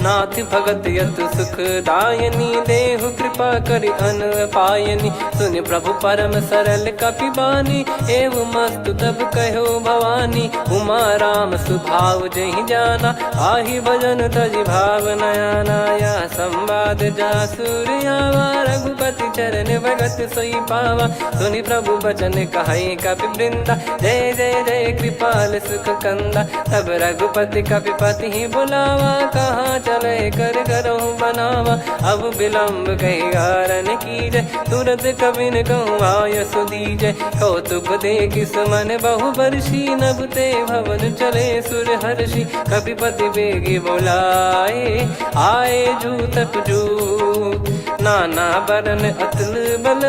नाथ भगत यत सुख दायनी देहु कृपा करि अन पायनी। सुन प्रभु परम सरल कपि बानी एवं मस्तु तब कहो भवानी। उमा राम सुभाव जहि जाना आहि भजन तजि भाव नयाना। या संवाद जासुर आवा रघुपति चरण भगत सोई पावा। सुनि प्रभु बचन कहै कपि वृंदा जय जय जय कृपाल सुख कंदा। तब रघुपति कपि पति बुलावा कहाँ चले कर करहु बनावा। अब विलम्ब कही कारण कीजय तुरत कबिन कहूँ आयस दीजय। कौतुक देख सुमन बहु बरसी नभ ते भवन चले सुर हर्षि। कपिपति बेगी बोलाए आए जूतक जूत। नाना बरन अतुल बल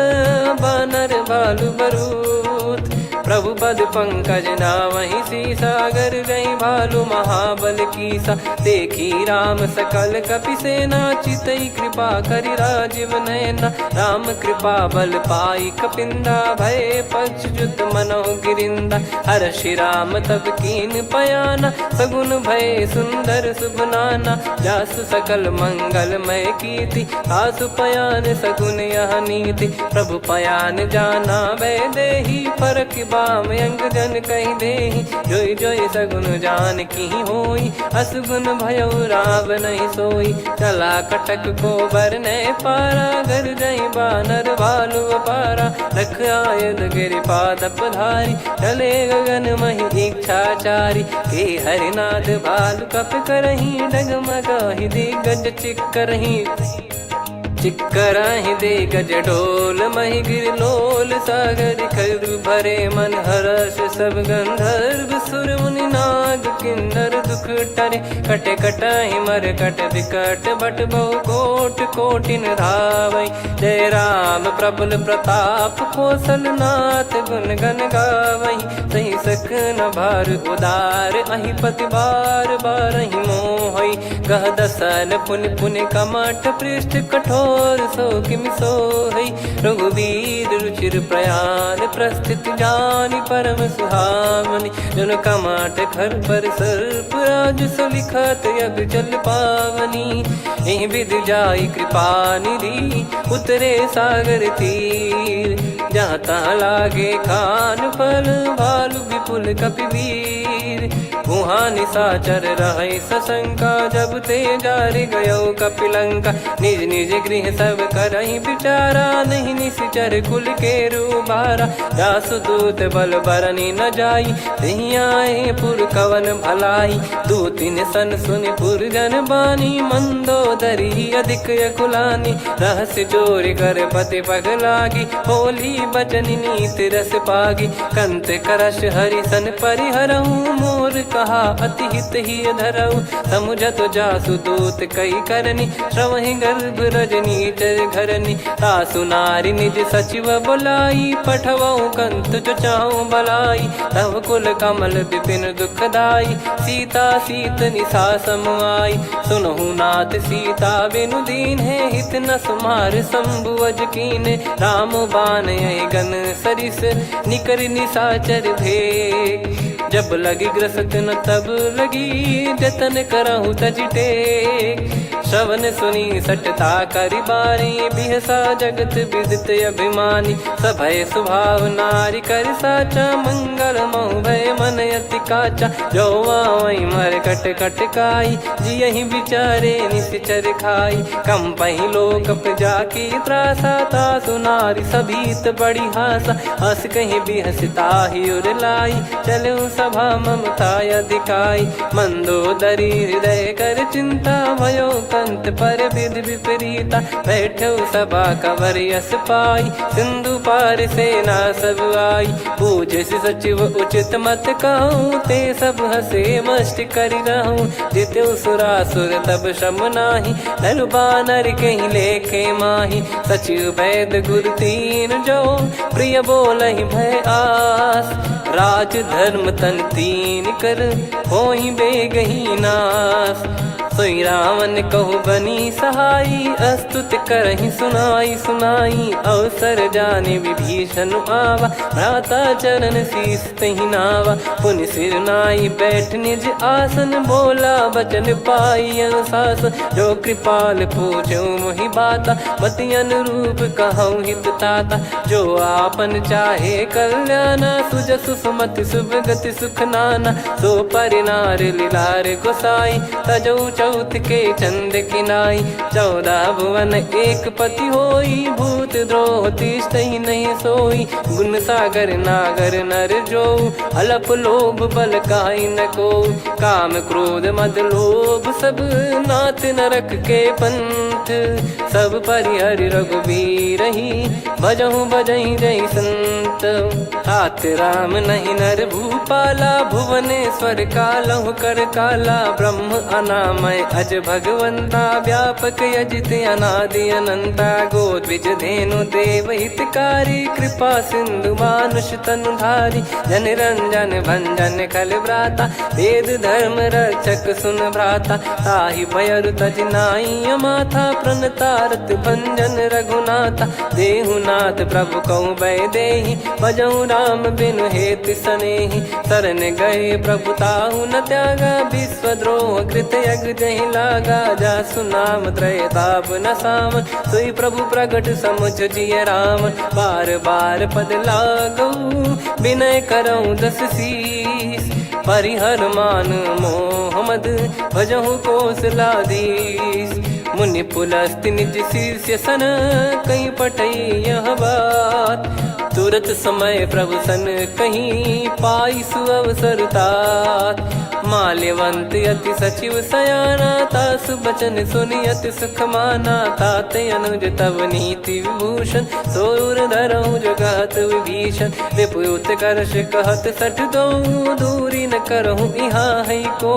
बानर बालु बरूत। प्रभु पद पंकज नावहि सीसागर गई भालु महाबल कीसा। देखी राम सकल कपि सेना चितई कृपा करि राजीव नयना। राम कृपा बल पाई कपिंदा भय पक्ष जुत मनो गिरिंदा। हर्षि राम तब कीन पयाना सगुन भय सुंदर शुभ नाना। जासु सकल मंगलमय कीर्ति आसु पयान सगुन यह नीति। प्रभु पयान जाना वै देहि फरक बाम अंग जन कहीं देहि। जोई जोई सगुन जान की होई असगुन भयो राव नहीं सोई। चला कटक को बरने पारा घर जई बानर भालु पारा। रख आयद गिरि पाद पधारी चले गगन मही इच्छाचारी। के हरिनाथ भालु कप करही डगमगाहि दिग्गज चिक्करही। चिक्कराहि दे गज डोल महि गिर लोल सागर खर भरे मन हर्ष सब गंधर्व सुर मुनि नार। नाग किन्नर दुख टरे, कटे कटहि मर कट विकट बट बहु कोट कोटिन धावै। जय राम प्रबल प्रताप कौशलनाथ गुण गण गावै। सही सकन भार उदार अहि पति बार बारहि मोहै। गह दसन पुन पुन कमठ पृष्ठ कठोर सो किमि सोहै। रघुवीर रुचिर प्रयाण प्रस्थित जानि परम सुहावनि। जन कमठ खर पर सर्प राज सलिखत यग जल पावनी। एहि विधि जाई कृपा निधि उतरे सागर तीर। जहाँ तहाँ लागे खान फल भालु विपुल कपिवीर। वहाँ निशाचर रहै सशंका जब ते जारि गयो कपिलंका। निज निज गृह सब करहि विचारा नहीं निश्चर कुल के रूबारा। जासु दूत बल बरनि न जाई तेहि आए पुर कवन भलाई। दूतिन सन सुनि पुर जन बानी मंदोदरी अधिक यकुलानी। रहस्य चोरी कर पति पगलागी होली बचन नीति रस पागी। कंत करश हरिसन परिहरहु मोर कहा अति हित ही धरऊ। समुझत जासु दूत कई करनी श्रवहि गर्भ रजनी चर घरनी। तासु नारी निज सचिव बुलाई पठवऊ कंत जो चाहूं बलाई। तव कुल कमल विपिन दुखदाई सीता सीत निशा समाई। सुनहु नाथ सीता बिनु दीन है हित न सुमार शंभु अज कीने। राम बाण गन सरिस निकर निशाचर भेग। जब लगी ग्रसत न तब लगी जतन करहु तज टेक। श्रवण सुनी सटता करि बारी बिहसा जगत विदित अभिमानी। सभय स्वभाव नारी कर साचा मंगल मऊ भय मन अति काचा। जो आवै मर कट कट काई जियहि विचारे निश्चर खाई। कम पहि लोक जाकी त्रासा तासु नारी सभीत बड़ी हासा। हस कहीं बिहसता ही उर लाई चलऊ सभा ममता अधिकाई। मंदोदरी हृदय कर चिंता भयो कंत पर विधि विपरीता। बैठो सभा कवर यस पाई सिंधु पार सेना सब आई। पूज्य सचिव उचित मत कहूँ ते सब हसे मष्ट करि रहूँ। जित्यु सुरासुर तब श्रम नाही नर बानर कहीं लेखे माही। सचिव वैद गुरु तीन जो प्रिय बोलहि भय आस। राज धर्म तन तीन कर होई बेगही नास। सोई रावण कहु बनी सहाई अस्तुत करहि सुनाई सुनाई। अवसर जाने विभीषण आवा भ्राता चरण शीस तहि नावा। पुनि सिर नाई बैठ निज आसन बोला बचन पाई अनुशासन। जो कृपाल पूछो मोहि बाता मति अनुरूप कहूँ हित ताता। जो आपन चाहे कल्याणा सुजसु सुमति सुभगति सुख नाना। सो परिनार लीलार गोसाई तजौ चौथ के चंद किनाई। 14 भुवन एक पति होई भूत द्रोह तिष्ठहि नहीं सोई। गुण सागर नागर नर जो अलप लोभ बल काई न को। काम क्रोध मद लोभ सब नाथ नरक के पंथ। सब परिहरि रघुबीर ही भजहु भजहि जय संत। तात राम नहीं नर भूपाला भुवनेश्वर कालहु कर काला। ब्रह्म अनामय अज भगवंता व्यापक यजित अनादि अनंता। गोद्विज धेनु देव हितकारी कृपा सिंधु मानुष तनुधारी। जन रंजन भंजन खल भ्राता वेद धर्म रक्षक सुन भ्राता। ताहि भयरु तज नाई माथा प्रणतारत भंजन रघुनाथा। देहुनाथ प्रभु कहु भय देहि भजहु राम बिनु हेतु सनेहि। शरण गए प्रभु ताहु न त्यागा विश्वद्रोह कृत यज्ञ जहि लागा। जासु नाम त्रय ताप न सावन सोई प्रभु प्रगट समुझ जिय राम। बार बार पद लागऊ विनय करऊँ 10 शीस। परिहर मान मोह मद भजहु कौशलाधीश। मुनि पुलस्त्य निज शिष्य सन कहीं पठई यह बात। तुरत समय प्रभु सन कहीं पाई सुअवसर तात। माल्यवंत अति सचिव सयाना तासु बचन सुनि अति सुख माना। ताते अनुज तव नीति विभूषण सोर धरऊ जगत विभीषण। विपुत करश कहत सठ दो दूरी न करहु यहाँ है को।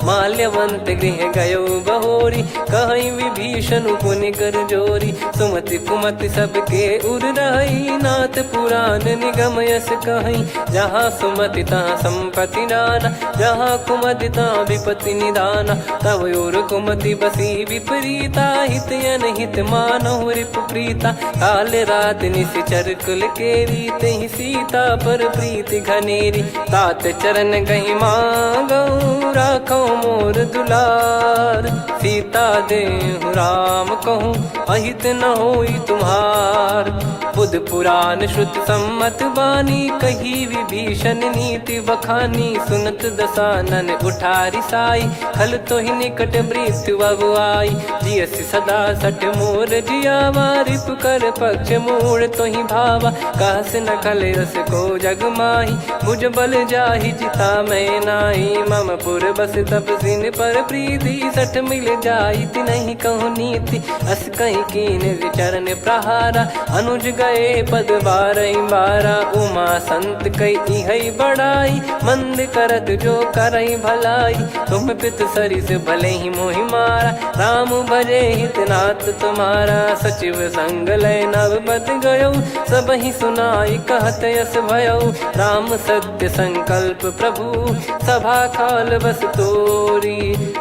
माल्यवंत गृह गयो बहोरी, कहीं विभीषण पुनि कर जोरी। सुमति कुमति सबके उर रही, नाथ पुराण निगम यस कहीं। जहाँ सुमति तहाँ संपत्ति नाना, जहाँ कुमति तहाँ विपत्ति निदाना। तब और कुमति बसी विपरीता, हित अनहित मानहु रिपु प्रीता। काल रात निश्चर कुल केरी, तहि सीता पर प्रीति घनेरी। तात चरण गही मांगऊ, राखो मोर दुलार। सीता देहु राम कहूँ, अहित न होई तुम्हार। बुध पुराण श्रुत सम्मत बानी, कही विभीषण नीति बखानी। सुनत दसानन उठारी साई, खल तो ही निकट मृत्यु अब आई। जियसि सदा सठ मोर जियावा, रिप कर पक्ष मूड़ तो ही भावा। कहस न खल रस को जग माही, मुझ बल जाहि जिता मैं नाई। मम पुर बस तपसिन पर प्रीति, सठ मिल जाई नहीं कहूँ नीति। अस कहीं कीन चरण प्रहारा, अनुज गए पद बारई बारा। उमा संत कई है बड़ाई, मंद करत जो करई भलाई। तुम पित सरिस भले ही मोहि मारा, राम भजे हित नाथ तुम्हारा। सचिव संग लय नव बद गयो, सब ही सुनाई कहत यस भयो। राम सत्य संकल्प प्रभु, सभा काल बस तोरी।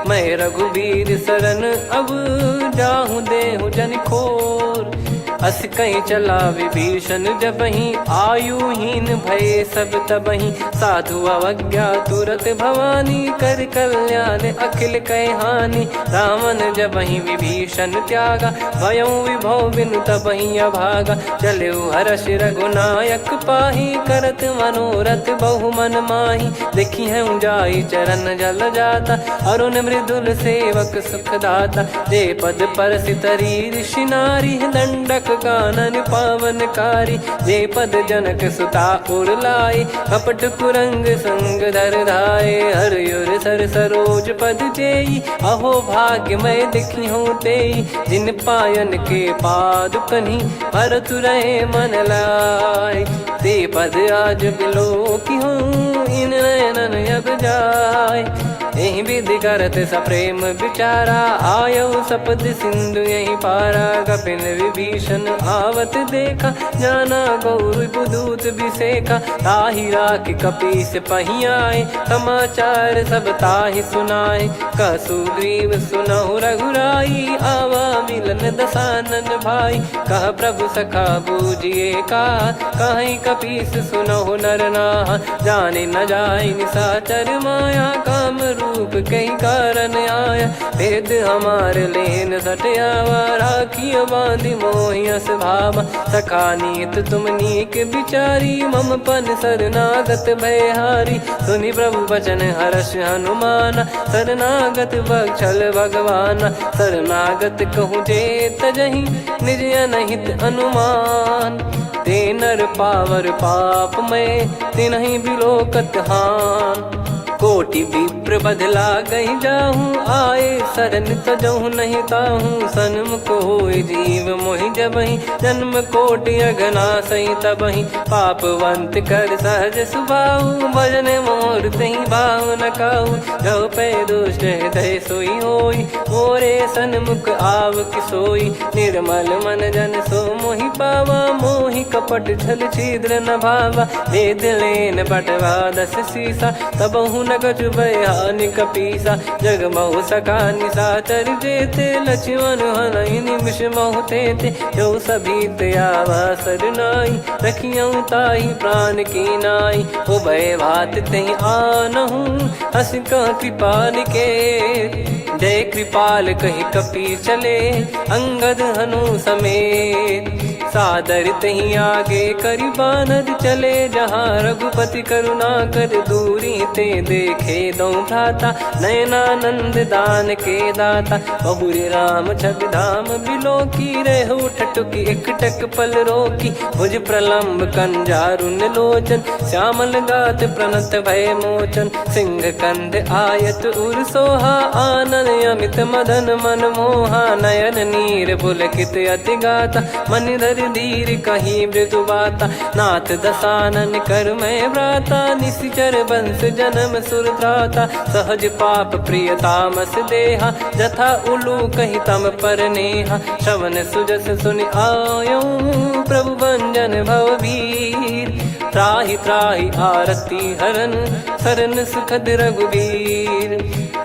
मैं रघुबीर शरण अब, जाहूँ देहु जन खोर। अस कहीं चला विभीषण जबहि, आयुहीन भय सब तबहि। साधु अवज्ञा तुरत भवानी, कर कल्याण अखिल कह हानि। रावण जबहि विभीषण त्यागा, भयउ विभव बिनु तबहि अभागा। चलऊ हर्ष रघुनायक पाही, करत मनोरथ बहु मन माही। देखी है जाई चरण जल जाता, अरुण मृदुल सेवक सुखदाता। जे पद पर सितरी ऋषि नारी, दंडक कानन पावनकारी। जे पद जनक सुता उर लाए, कपट कुरंग संग धर धाये। हरियुर सर सरोज पद जेई, अहो भाग्य मैं दिखी हूँ तेई। जिन पायन के पाद कन्ही, भरत रहे मन लाए। ते पद आज बिलो की हूँ, इन नयनन अब जाय। यही विधि करत सप्रेम विचारा, आयऊ सपद सिंधु यही पारा। कपिन विभीषण आवत देखा, जाना गौर बुदूत बिसेखा। ताहि राख कपीस पही आए, समाचार सब ताहि सुनाए। कह सुग्रीव सुनहु रघुराई, आवा मिलन दसानन भाई। कह प्रभु सखा बूझिए का, कहीं कपीस सुनहु नर नाहा। जाने न जाय निशाचर माया, काम रूप कई कारण आया। भेद हमार लेन सटयावा, राखियो बांधि मोहियस भावा। सखा नीत तुम नीक बिचारी, मम पन शरणागत भयहारी। सुनि प्रभु वचन हर्ष हनुमाना, शरणागत बक्षल भगवाना। शरणागत कहूँ जे तजहि, निज अनहित अनुमान। ते नर पावर पाप में, तिन्हि बिलोकत हान। कोटि विप्र बदला गई जाहूँ, आए शरण तजहु नहीं ताहूँ। सन्मुख होय जीव मोहि जबहि, जन्म कोटि अगना सही तबहि। पापवंत कर सहज सुभाऊ, भजन मोर तहि भाव न काहू। जो पै दुष्ट हृदय सोई होई, मोरे सन्मुख आव किसोई। निर्मल मन जन सो मोहि पावा, मोहि कपट छल छिद्र न भावा। वेद लेन बटवा दस सीसा, तबहु न कछु भयानि कपीसा। जग महु सखा निशाचर जेते, लक्ष्मण हनहि निमिष महु तेते। जो सभी त्यावा सरनाई, रखियऊ ताहि प्राण की नाई। उभय भात तहि आनहु, हस कह कृपाल के। जय कृपाल कहि कपी चले, अंगद हनु समेत। सादर तही आगे करि बानर चले, जहाँ रघुपति करुणा कर दूरी ते देखे दो भ्राता। नयनानंद दान के दाता, बहुरी राम छग धाम बिलो की। रेहु ठटुकी एकटक पल रोकी, भुज प्रलम्ब कंजारुन लोचन। श्यामल गात प्रणत भय मोचन, सिंह कंध आयत उर सोहा। आनन अमित मदन मन मोहा, नयन नीर पुलकित अति गाता। मनिधर कर धीर कहीं मृदु बाता, नाथ दसानन कर मैं व्राता, निशिचर बंस जन्म सुर त्राता, सहज पाप प्रिय तामस देहा, जथा उलू कही तम पर नेहा, श्रवण सुजस सुनि आयो प्रभु भंजन भववीर, त्राहि त्राहि आरती हरन सरन सुखद रघुवीर,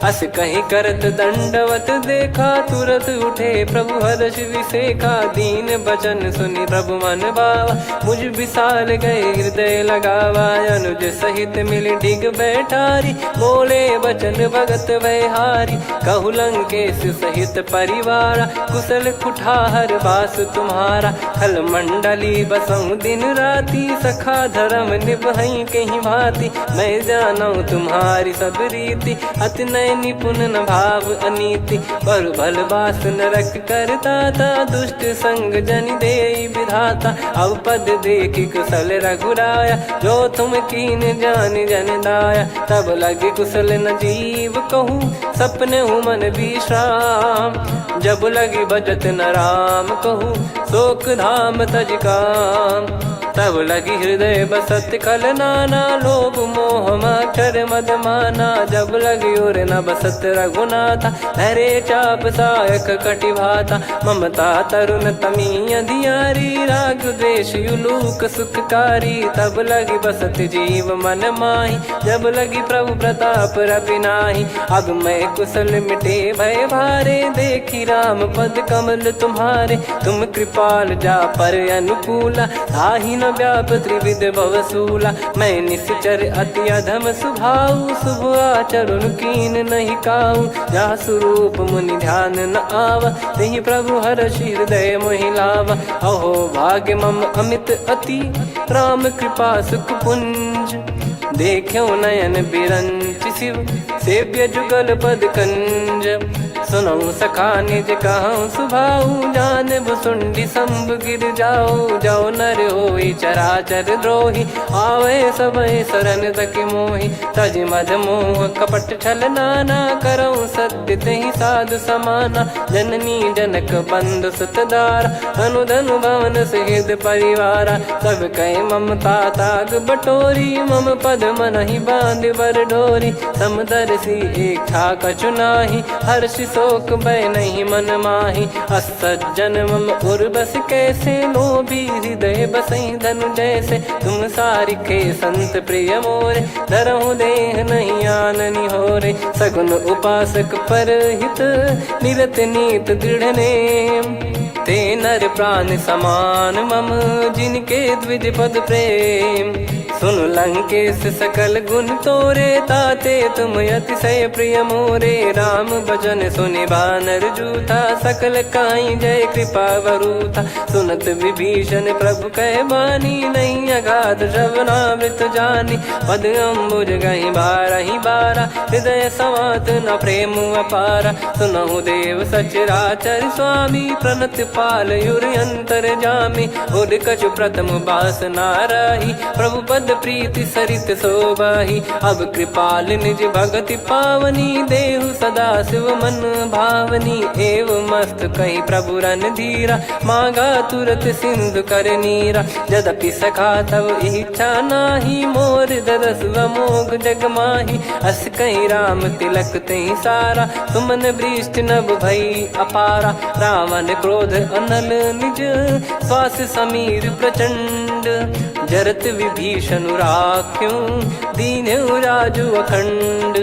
अस कहीं करत दंडवत देखा, तुरत उठे प्रभु हर्ष विसेखा, दीन बचन सुनि प्रभु मन भावा, मुझ विशाल गए हृदय लगावा, अनुज सहित मिल डिग बैठारी, बोले बचन भगत वैहारी, कहु लंकेश सहित परिवारा, कुशल कुठार बास तुम्हारा, खल मंडली बसऊं दिन राती, सखा धर्म निभई कहीं भांति, मैं जानू तुम्हारी सब रीति, अति नय निपुण न भाव अनीति, पर भल बास नरक करता था, दुष्ट संग जन दे विधाता, अब पद देखी कुशल रघुराया, जो तुम कीन जान जन दाया, तब लगे कुशल न जीव कहूँ, सपने हूँ मन विश्राम, जब लगी बजत न राम कहूँ, शोक धाम तज काम, तब लगी हृदय बसत खल नाना, लोभ मोह मक्षर मद माना, जब लगी और न बसत रघुनाथा, धरे चाप सायक कटि भाता, ममता तरुण तमी अधियारी, राग द्वेष युलूक सुखकारी, तब लगी बसत जीव मन माही, जब लगी प्रभु प्रताप रवि नाही, अब मैं कुशल मिटे भय भारे, देखी राम पद कमल तुम्हारे, तुम कृपाल जा पर अनुकूला, ताहि न व्याप त्रिविध भवसूला, मैं निश्चर अति अधम सुभाऊ, शुभ आचरण कीन नहीं काऊ, जा स्वरूप मुनि ध्यान न आवा, तेहि प्रभु हर्ष हृदय मोहि लावा, अहो भाग्य मम अमित अति, राम कृपा सुख पुंज, देखो नयन बिरंच शिव, सेव्य जुगल पद कंज, सुनऊ सखा निज कहूँ सुभाऊ, जान भुसुंडी संभ गिर जाओ, जाओ नर होई चराचर द्रोही, आवे सबय शरण तक मोहि, तज मद मोह कपट छल नाना, करऊँ सत्य तेहि साधु समाना, जननी जनक बंधु सुतदारा, अनु धनु भवन सहित परिवारा, सब कहे ममता ताग बटोरी, मम पद मनहि बांध बर डोरी, समदर्शी इच्छा कछु नाही, हर्ष शोक भय नहीं मन माही, असज्जन मम उर्वश कैसे, लोभी हृदय बसई धनु जैसे, तुम सारिखे संत प्रिय मोरे, धरहु देह नहीं आननि होरे, सगुन उपासक पर हित, निरत नीत दृढ़ नेम, ते नर प्राण समान मम, जिनके द्विज पद प्रेम, सुन लंकेश सकल गुण तोरे, ताते तुम अतिशय प्रिय मोरे, राम भजन सुनि बानर जूथा, सकल काई जय कृपा वरूथा, सुनत विभीषण प्रभु कह बानी, नहीं अगाध श्रवणामृत जानी, पद अम्बुज गहि बारहि बारा, हृदय समात न प्रेम अपारा, सुनहु देव सचराचर स्वामी, प्रणत पाल युर अंतर जामी, उद कछु प्रथम बास नाराही, प्रभु पद प्रीति सरित शोभाही, अब कृपाल निज भगति पावनी, देहु सदा शिव मन भावनी, एव मस्त कही प्रभु रन धीरा, मांगा तुरत सिंधु कर नीरा, यद्यपि सखा तब इच्छा नाही, मोर दरस अमोघ जग माही, अस कहीं राम तिलक तहि सारा, सुमन वृष्ट नभ भई अपारा, रावण क्रोध अनल निज, श्वास समीर प्रचंड, जरत विभीषण राख्यों, दीन्हु राजु अखंड,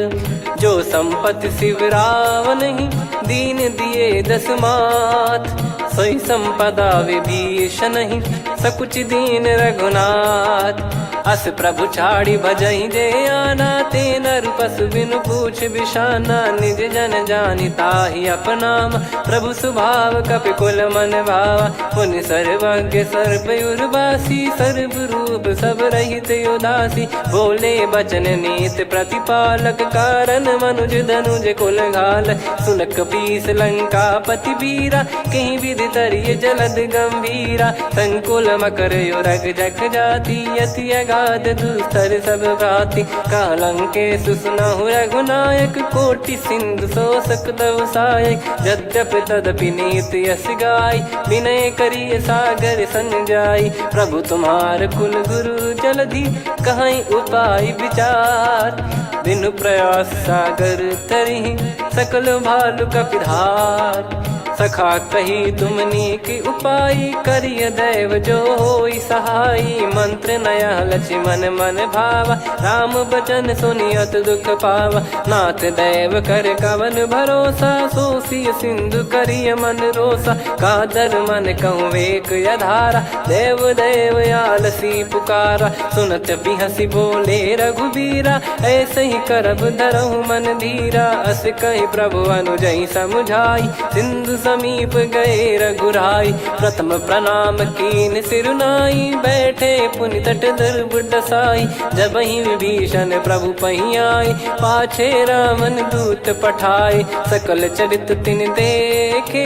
जो संपत्ति शिव रावण ही, दीन दिए दस मात, सोई संपदा विभीषण ही, सकुच दीन रघुनाथ, अस प्रभु छाड़ी भजई जे आना, ते नर पशु बिनु पूछ बिशाना, निज जन जानि ताहि अपनाम, प्रभु स्वभाव कपि कुल मन भावा, मुनि सर्वज्ञ सर्वयुर्वासी, सर्व रूप सब रहित उदासी, बोले बचन नीत प्रतिपालक, कारण मनुज धनुज कुल घाल, सुन कपीस लंका पति वीरा, कहीं विधि तरिय जलद गंभीरा, संकुल मकर युरग जख जाति, यति गाद दुस्तर सब भांति कालंके सुसुनाहु रघुनायक कोटि सिंधु शोषक तव सहायक यद्यपि तदपि नीत यस गाय विनय करिय सागर सन जाई प्रभु तुम्हार कुल गुरु जलधि कहीं उपाय विचार बिनु प्रयास सागर तरिहि सकल भालु कपिधार सखा कही तुमनी की उपाय करिय दैव जो होई सहाई मंत्र नया लक्ष्मण मन भावा राम बचन सुनियत दुख पावा नाथ दैव कर कवन भरोसा सोसिय सिंधु करिय मन रोसा कादर मन कहूँ वेक यधारा देव देव आलसी पुकारा सुनत बिहसी बोले रघुबीरा ऐसे ही करब धरहु मन धीरा अस कही प्रभु अनुजई समुझाई सिंधु समीप गए रघुराई प्रथम प्रणाम कीन सिरुनाई बैठे पुनि तट दर्भ डसाई जब ही विभीषण प्रभु पही आए पाछे रामन दूत पठाए सकल चरित तिन देखे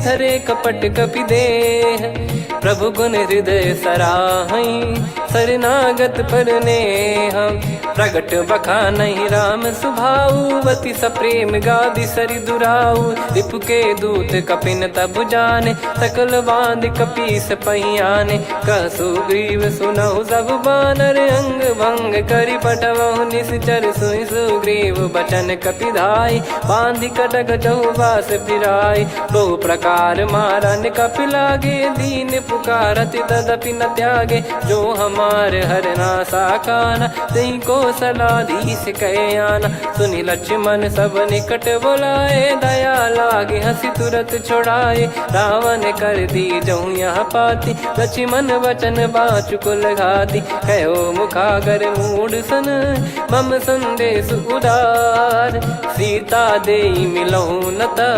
धरे कपट कपि देह प्रभु गुण हृदय सराहई शरणागत पर नेह प्रगट बखानहि राम सुभाऊ वति सप्रेम गादि सरि दुराऊ रिपु के दूत कपिन तब जाने सकल बांध कपीस पहियाने कह सुग्रीव सुनहु सब बानर अंग भंग करि पटवहु निश्चर सुनि सुग्रीव बचन कपिधाई बांधि कटक चहुबास फिराई बहु प्रकार मारन कपि लागे दीन पुकारति तदपि न त्यागे जो हमार हरना साकाना तई को सलाधीश कहे आना सुनि लक्ष्मण सब निकट बुलाए दया लागे हंसी तुरत छोड़ाए रावण कर दी जहूँ यहाँ पाती लक्ष्मण वचन बाचु कुल घाती कहो मुखागर मूड सन मम संदेश उदार सीता देई मिलहु नता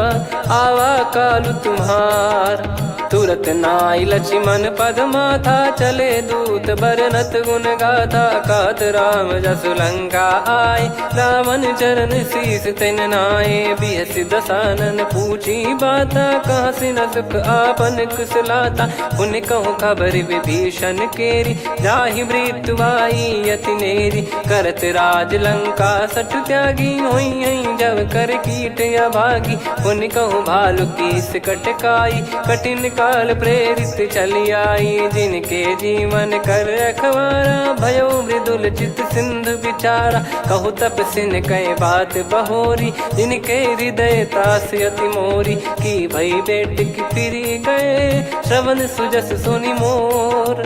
आवा कालु तुम्हार तुरत नाई लक्ष्मण पद माथा चले दूत बरनत गुण गाथा कात राम जसु लंका आए रावण चरण शीस तिन नाये बिहसि दसानन पूछी बाता कहाँ से न सुख आपन कुशलाता पुन कहूँ खबर विभीषण केरी जाहि मृत्यु आई यति नेरी करत राज लंका सठ त्यागी होई जब कर कीट अभागी पुन कहूँ भालु कीस कटकाई कठिन काल प्रेरित चली आई जिनके जीवन कर रखवारा भयो मृदुल चित सिंधु विचारा कहु तप सिन कई बात बहोरी जिनके हृदय तास अति मोरी की भई बेट की फिरी गए श्रवण सुजस सुनि मोर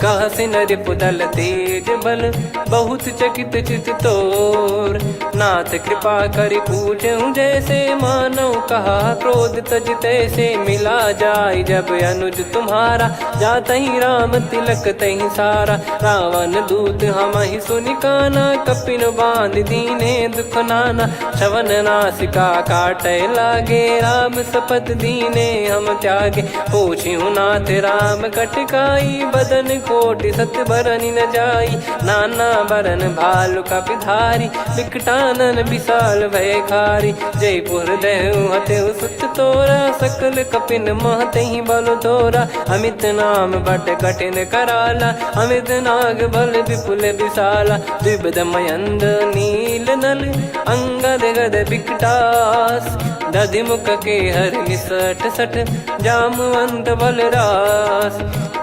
कह सिन रिपुदल तेज बल बहुत चकित चित तोर नाथ कृपा करि पूछूं जैसे मानव कहा क्रोध तज तैसे मिला जाय जब अनुज तुम्हारा जात ही राम तिलक तही सारा रावण दूत हम ही सुनि काना कपिन बांध दीने दुख नाना श्रवण नासिका काटे लागे राम सपत दीने हम त्यागे पूछ्यू नाथ राम कटकाई बदन कोटि सत बरनि न जाई नाना बरन भालु कपिधारी विकटानन विशाल भय खारी जयपुर देहु हतेउ सुत तोरा सकल कपिन महतहि बल तोरा अमित नाम बट कठिन कराला अमित नाग बल विपुल विशाला द्विपद मयंद नील नल अंगद गद विकटास दधि मुख के हर निसठ सठ जामवंत बलरास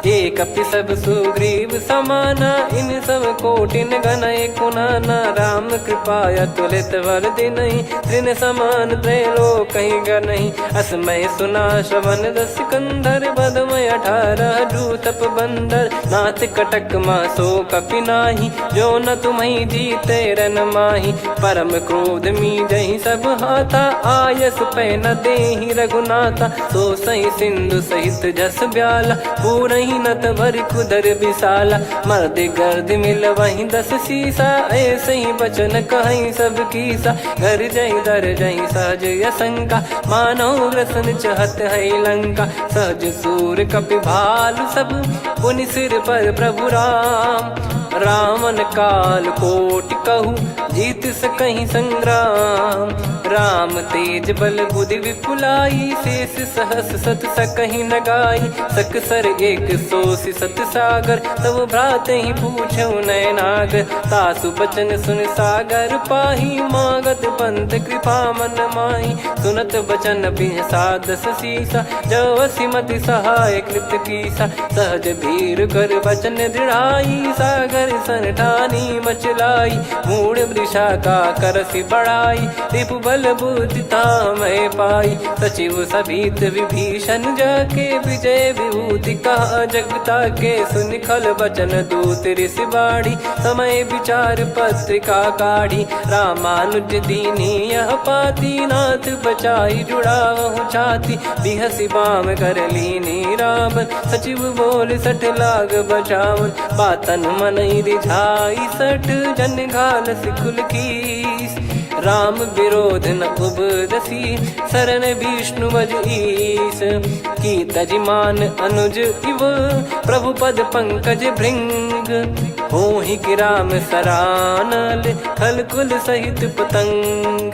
एक अपि सब सुग्रीव समाना इन सब कोटिन गनय कुनाना राम कृपा अतुलित बल दिनहि त्रिन समान त्रैलोक कहीं गनहि असमय सुना श्रवण दस कंधर बदमय 18 जूतप बंदर नाथ कटक मासो कपि नाही जो न तुम्हि जीते रन माही परम क्रोध मी जहि सब हाथा आयस पै न देहि रघुनाथा सो सही सिंधु सहित जस ब्याला पूरहि नत भरि कुदर विशाला मर्द गर्द मिल वहीं 10 सीसा ऐसे ही बचन कहीं सब कीसा घर जहि दर जहि सहज यसंका मानव रसन चहत है लंका सहज सूर कपि भालु सब पुनि सिर पर प्रभु राम रावण काल कोटि कहु जीत सकहीं संग्राम। राम तेज बल बुद्धि विपुलाई, शेष सहस सत सकहीं न गाई। सकसर एक सोसी सत सागर, तब भ्रात ही पूछो नयनागर। तासु बचन सुन सागर पाही, मागत पंथ कृपा मन माही। सुनत बचन बिहसादस सीसा, जव सिमति सहाय कृत कीसा। सहज भीर कर बचन दृढ़ाई, सागर सन ठानी मचलाई। मूढ़ वृषा का करसि बढ़ाई, रिपु बल बुद्धि तामय पाई। सचिव सभीत विभीषण जाके, विजय विभूति कहा जगता के। सुनि खल बचन दूत ऋषि बाड़ी, समय विचार पत्रिका काढ़ी। रामानुज दीनी यह पाती, नाथ बचाई जुड़ावहु छाती। बिहसि बाम कर लीनी रावण, सचिव बोल सठ लाग बचावन। बातन मनई रिझाई सठ, जन घाल सिकुल कीस। राम विरोध न उपदसी, शरण विष्णु बज ईस। की तजिमान अनुज इव, प्रभु पद पंकज भृंग। होहि कि राम सरानल, खल कुल सहित पतंग।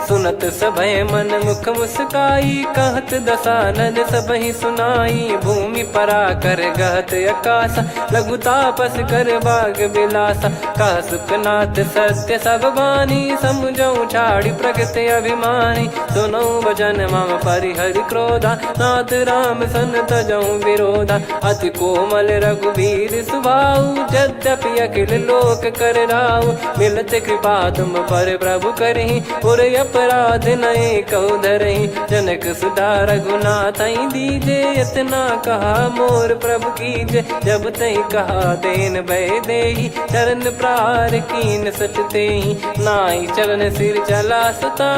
सुनत सभय मन मुख मुस्काई, कहत दसानन सबहि सुनाई। भूमि परा कर गहत आकाशा, लघु तापस कर बाग बिलासा। कह सुखनाथ सत्य सब बानी, समुझौ छाड़ी प्रगति अभिमानी। सुनो भजन मम परिहरि क्रोधा, नाथ राम सन तजौ विरोधा। अति कोमल रघुवीर सुभाऊ, यद्यपि अखिल लोक कर राऊ। मिलत कृपा तुम पर प्रभु करहि, पुर अपराध नए कौ धरहि। जनक सुधा रघुनाथ दीजे, इतना कहा मोर प्रभु कीजे। जब तई कहा देन भय देहि, चरण प्रार कीन सट तेहि। नाई चरण सिर चला सता,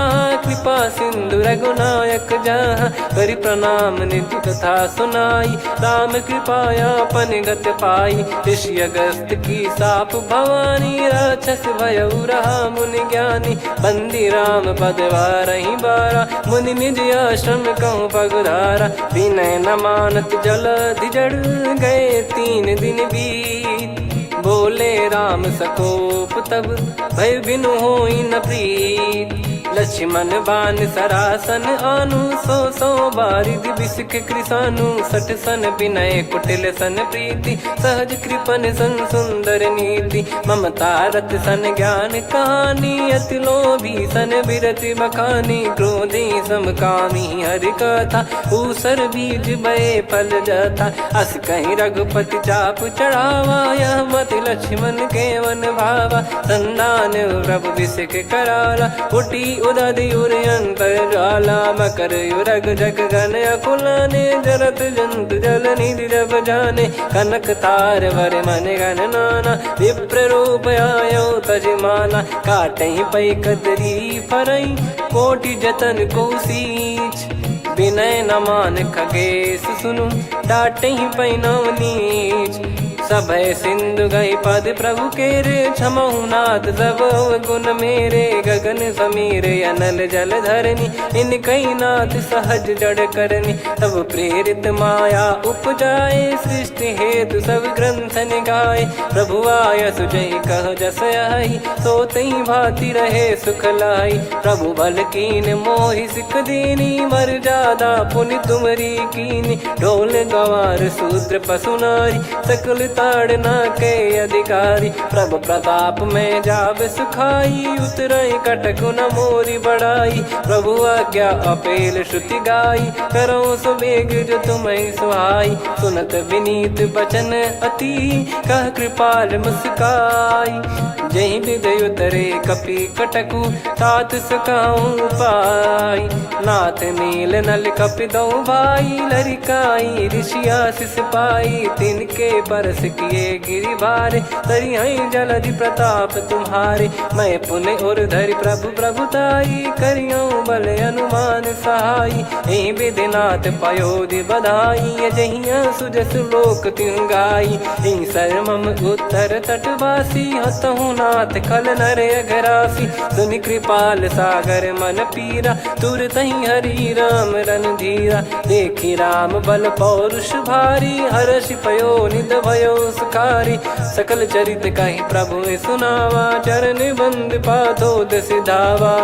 कृपा सिंधु रघुनायक जहाँ। करि प्रणाम निधि कथा सुनाई, राम कृपाया पन गत पाई। ऋषि अगस्त की साप भवानी, राक्षस भयउ रहा मुनि ज्ञानी। बंदी राम पद वारहि बारा, मुनि निज आश्रम कहूँ पगुधारा। विनय न मानत जलधि जड़, गए 3 दिन बीत। बोले राम सकोप तब, भय बिनु होई न प्रीत। लक्ष्मण बान सरासन आनु, 100 बारिधि बिसक कृसानु। 60 सन विनय कुटिल सन प्रीति, सहज कृपन सन सुंदर नीति। ममता रत सन ज्ञान कहानी, अति लोभी सन बिरति बखानी। क्रोधी समकामी हरि कथा, ऊसर बीज बये फल जथा। अस कहीं रघुपति चाप चढ़ावा, यह मत लक्ष्मण के वन भावा। संदान प्रभु बिसक कराला, उठी उदधि उर अंतर ज्वाला। मकर युरग जग गण अकुलाने, जरत जंतु जल निधि जब जाने। कनक तार वर मन गण नाना, विप्र रूप आयो तजमाना। काटहि पै कदरी फरई, कोटि जतन को सींच। विनय न मान खगेश सुनु, डांटहि पै नव नीच। सभय सिंधु गई पद प्रभु केरे, क्षमहु नाथ सब गुण मेरे। गगन समीरे अनल जल धरनी, इन कई नाथ सहज जड़ करनी। तब प्रेरित माया उपजाए, सृष्टि हेतु सब ग्रंथ निगाए। प्रभु आय सुजई कह जस आई, सोतई भांति रहे सुख लाई। प्रभु बल कीन मोहि सिख दीनी, मर्यादा पुनि तुमरी कीनी। ढोल गवार शूद्र पशु नारी, सकल ताड़ना के अधिकारी। प्रभु प्रताप में जाब सुखाई, उतरई कटक न मोरी बढ़ाई। प्रभु आज्ञा अपेल श्रुति गाई, करो सुबेग जो तुम्हें सुहाई। सुनत विनीत बचन अति, कह कृपाल मुस्काई। जहि हृदय उतरे कपि कटकु, तात सकाऊं पाई। नाथ नील नल कपि दो भाई, लरिकाई ऋषि आशीष पाई। तिनके परस किए गिरि भारे, तरिहै जलधि प्रताप तुम्हारे। मैं पुन और धरि प्रभु प्रभुताई, करियौ बल अनुमान सहाई। एहि विधिनाथ पयोधि बधाई, जहिया सुजस लोक तिहुँ गाई। एहि सरमम उत्तर तटवासी, हतहु रघुनाथ खल नर अघरासी, सुनि कृपाल सागर मन पीरा, तुरतहि हरि राम रणधीरा। देखि राम बल पौरुष भारी, हर्षि पयो निध भयो सुखारी। सकल चरित कहि प्रभु सुनावा, चरण बंद पादोद सिधावा।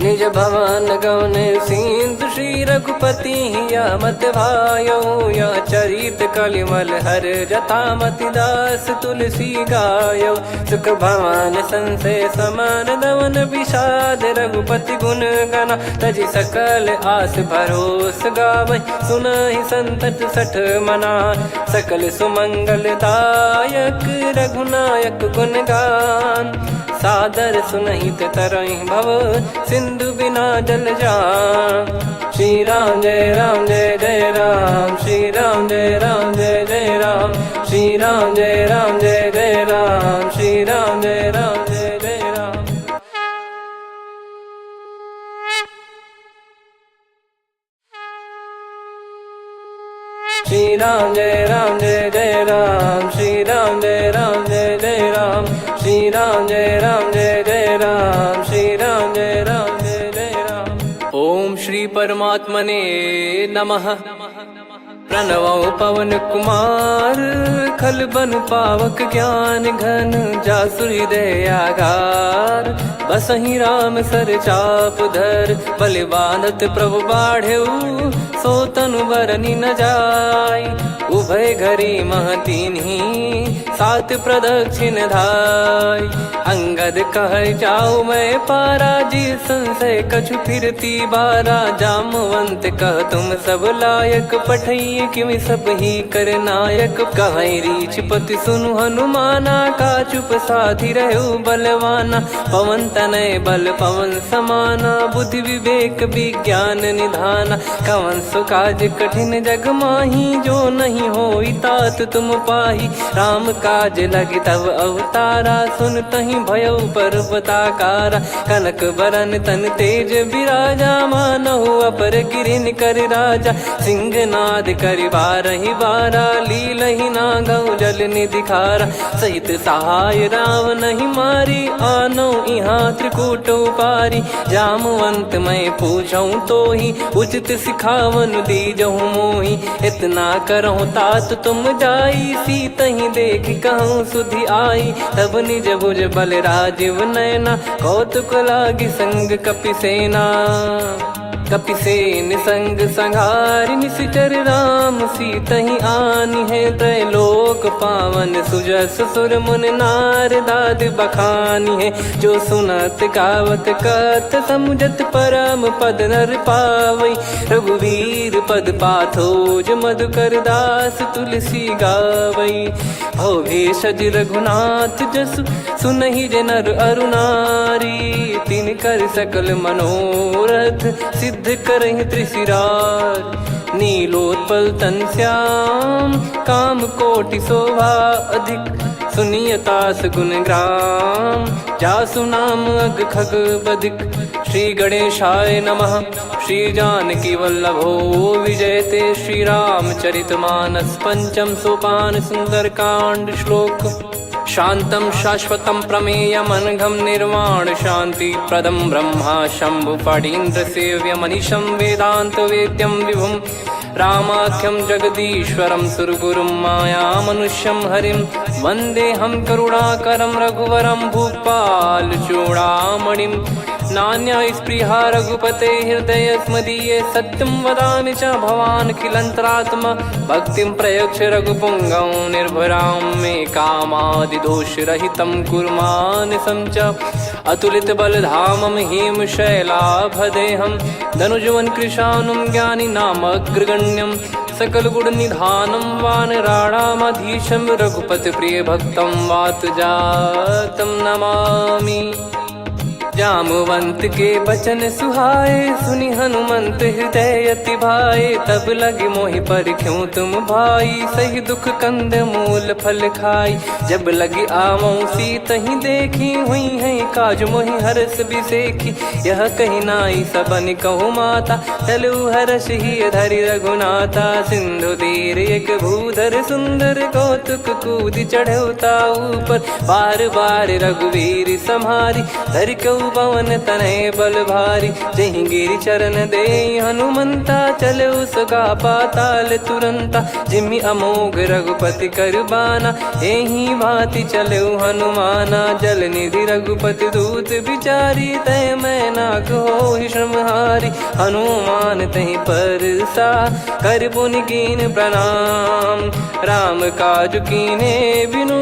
निज भवन गौन सिंधु श्री रघुपति हिया मत भायो, यह चरित कलिमल हर जथा मति दास तुलसी गायो। सुख भवन संशय समान दवन विषाद, रघुपति गुण गना तजि सकल आस भरोस गावै। सुनहि संतत सठ मना, सकल सुमंगल दायक रघुनायक गुण गान। सादर सुनहित तरहि भव, सिंधु बिना जल जान। श्री राम जय जय राम, श्री राम जय जय राम, श्री राम जय जय राम, श्री राम जय जय राम। श्री राम जय जय राम, श्री राम जय जय राम, श्री राम जय जय राम, श्री राम जय जय राम। ओम श्री परमात्मने नमः। प्रणवो पवन कुमार, खल बन पावक ज्ञान घन, जासु हृदय आगार। बसहि राम सर चाप धर, बलि बांधत प्रभु बाढ़ऊ, सो तनु बरनि न जाय। उभय घरी महतीन्ही, सात प्रदक्षिण धाय। अंगद कह जाऊ मैं पारा, जी संशय कछु फिरती बारा। जामवंत कह तुम सब लायक, पठई किमि सब ही कर नायक। कहै रीछ पति सुनु हनुमाना, का चुप साधि रहु बलवाना। पवन तनय बल पवन समाना, बुद्धि विवेक विज्ञान निधाना। कवन सो काज कठिन जग माही, जो नहीं होई तात तुम पाही। राम काज लगी तब अवतारा, सुन तहि भयउ पर्वताकारा। कनक बरन तन तेज बिराजा, मानहु अपर गिरिन कर राजा। सिंहनाद करि बारहि बारा, लीलहि नागौ जल निधि खारा। सहित सहाय राम नहीं मारी, आनो इहाँ त्रिकूट उपारी। जामवंत मैं पूछऊँ तोहि, उचित सिखावन दीजहु मोहि। इतना करहु तात तुम जाई, सीतहि देख कहूँ सुधि आई। तब निज भुज बल राजीव नयना, कौतुक लागी संग कपिसेना। कपिसेन संग संघारि निशिचर राम, सीतहि आनि है त्रैलोक पावन। सुजस सुर मुन नार दाद बखानी है, जो सुनत गावत कथ समुझत परम पद नर पावै। रघुवीर पद पाथोज मधुकर दास तुलसी गावै। भव भेषज रघुनाथ जसु, सुनहि जे नर अरु नारी। तिन कर सकल मनोरथ, सिद्ध करहि त्रिशिरार। नीलोत्पल तन श्याम, काम कोटि शोभा अधिक। सुनियतास गुण ग्राम, जासु नाम अग खग बधिक। श्री गणेशाय नमः। श्री जानकी वल्लभो विजयते, श्री रामचरित मानस पंचम सोपान सुंदरकांड श्लोक। शांतं शाश्वतं प्रमेयमनघं निर्वाण शांति प्रदं ब्रह्मा शंभु फणीन्द्र सेव्य मनीषं वेदांत वेद्यं विभुं। रामाख्यं जगदीश्वरं सुरगुरुं माया मनुष्यं हरिं। वन्देऽहं करुणाकरं रघुवरं भूपाल चूडामणिं। नान्या स्पृहा रघुपते हृदय स्मदीये, सत्यं वदामि च भवान् खिलन्तरात्मा। भक्तिं प्रयच्छ रघुपुङ्गं निर्भरां मे कामादिदोषरहितं कुर्मानसं च। अतुलित बलधामं हेमशैलाभदेहं, धनुजवन कृशानुं ज्ञानिनामग्रगण्यं। सकल गुण निधानं वानराणामधीशं, रघुपति प्रिय भक्तं वातजातं नमामि। जामवंत के बचन सुहाए, सुनि हनुमंत हृदय अति भाए। तब लगे मोहि पर क्यों तुम भाई, सही दुख कंद मूल फल खाई। जब लगी आवऊं सीत ही देखी, हुई है काज मोहि हरस बिसेखी। यह कही नाई सबन कहु माता, चलू हरष ही धरि रघुनाथा। सिंधु तीर एक भूधर सुंदर, कौतुक कूद चढ़ौता ऊपर। बार बार रघुवीर सम्हारी, धरि कहु पवन तनय बल भारी। जहि गिरि चरण दे हनुमंता, चलो सगा पाताल तुरंता। जिमि अमोघ रघुपति कर बाना, एहि भांति चलो हनुमाना। जल निधि रघुपति दूत बिचारी, तय मैं नाग होहि श्रमहारी। हनुमान तहि परसा, कर पुनि कीन प्रणाम। राम काज कीने बिनु,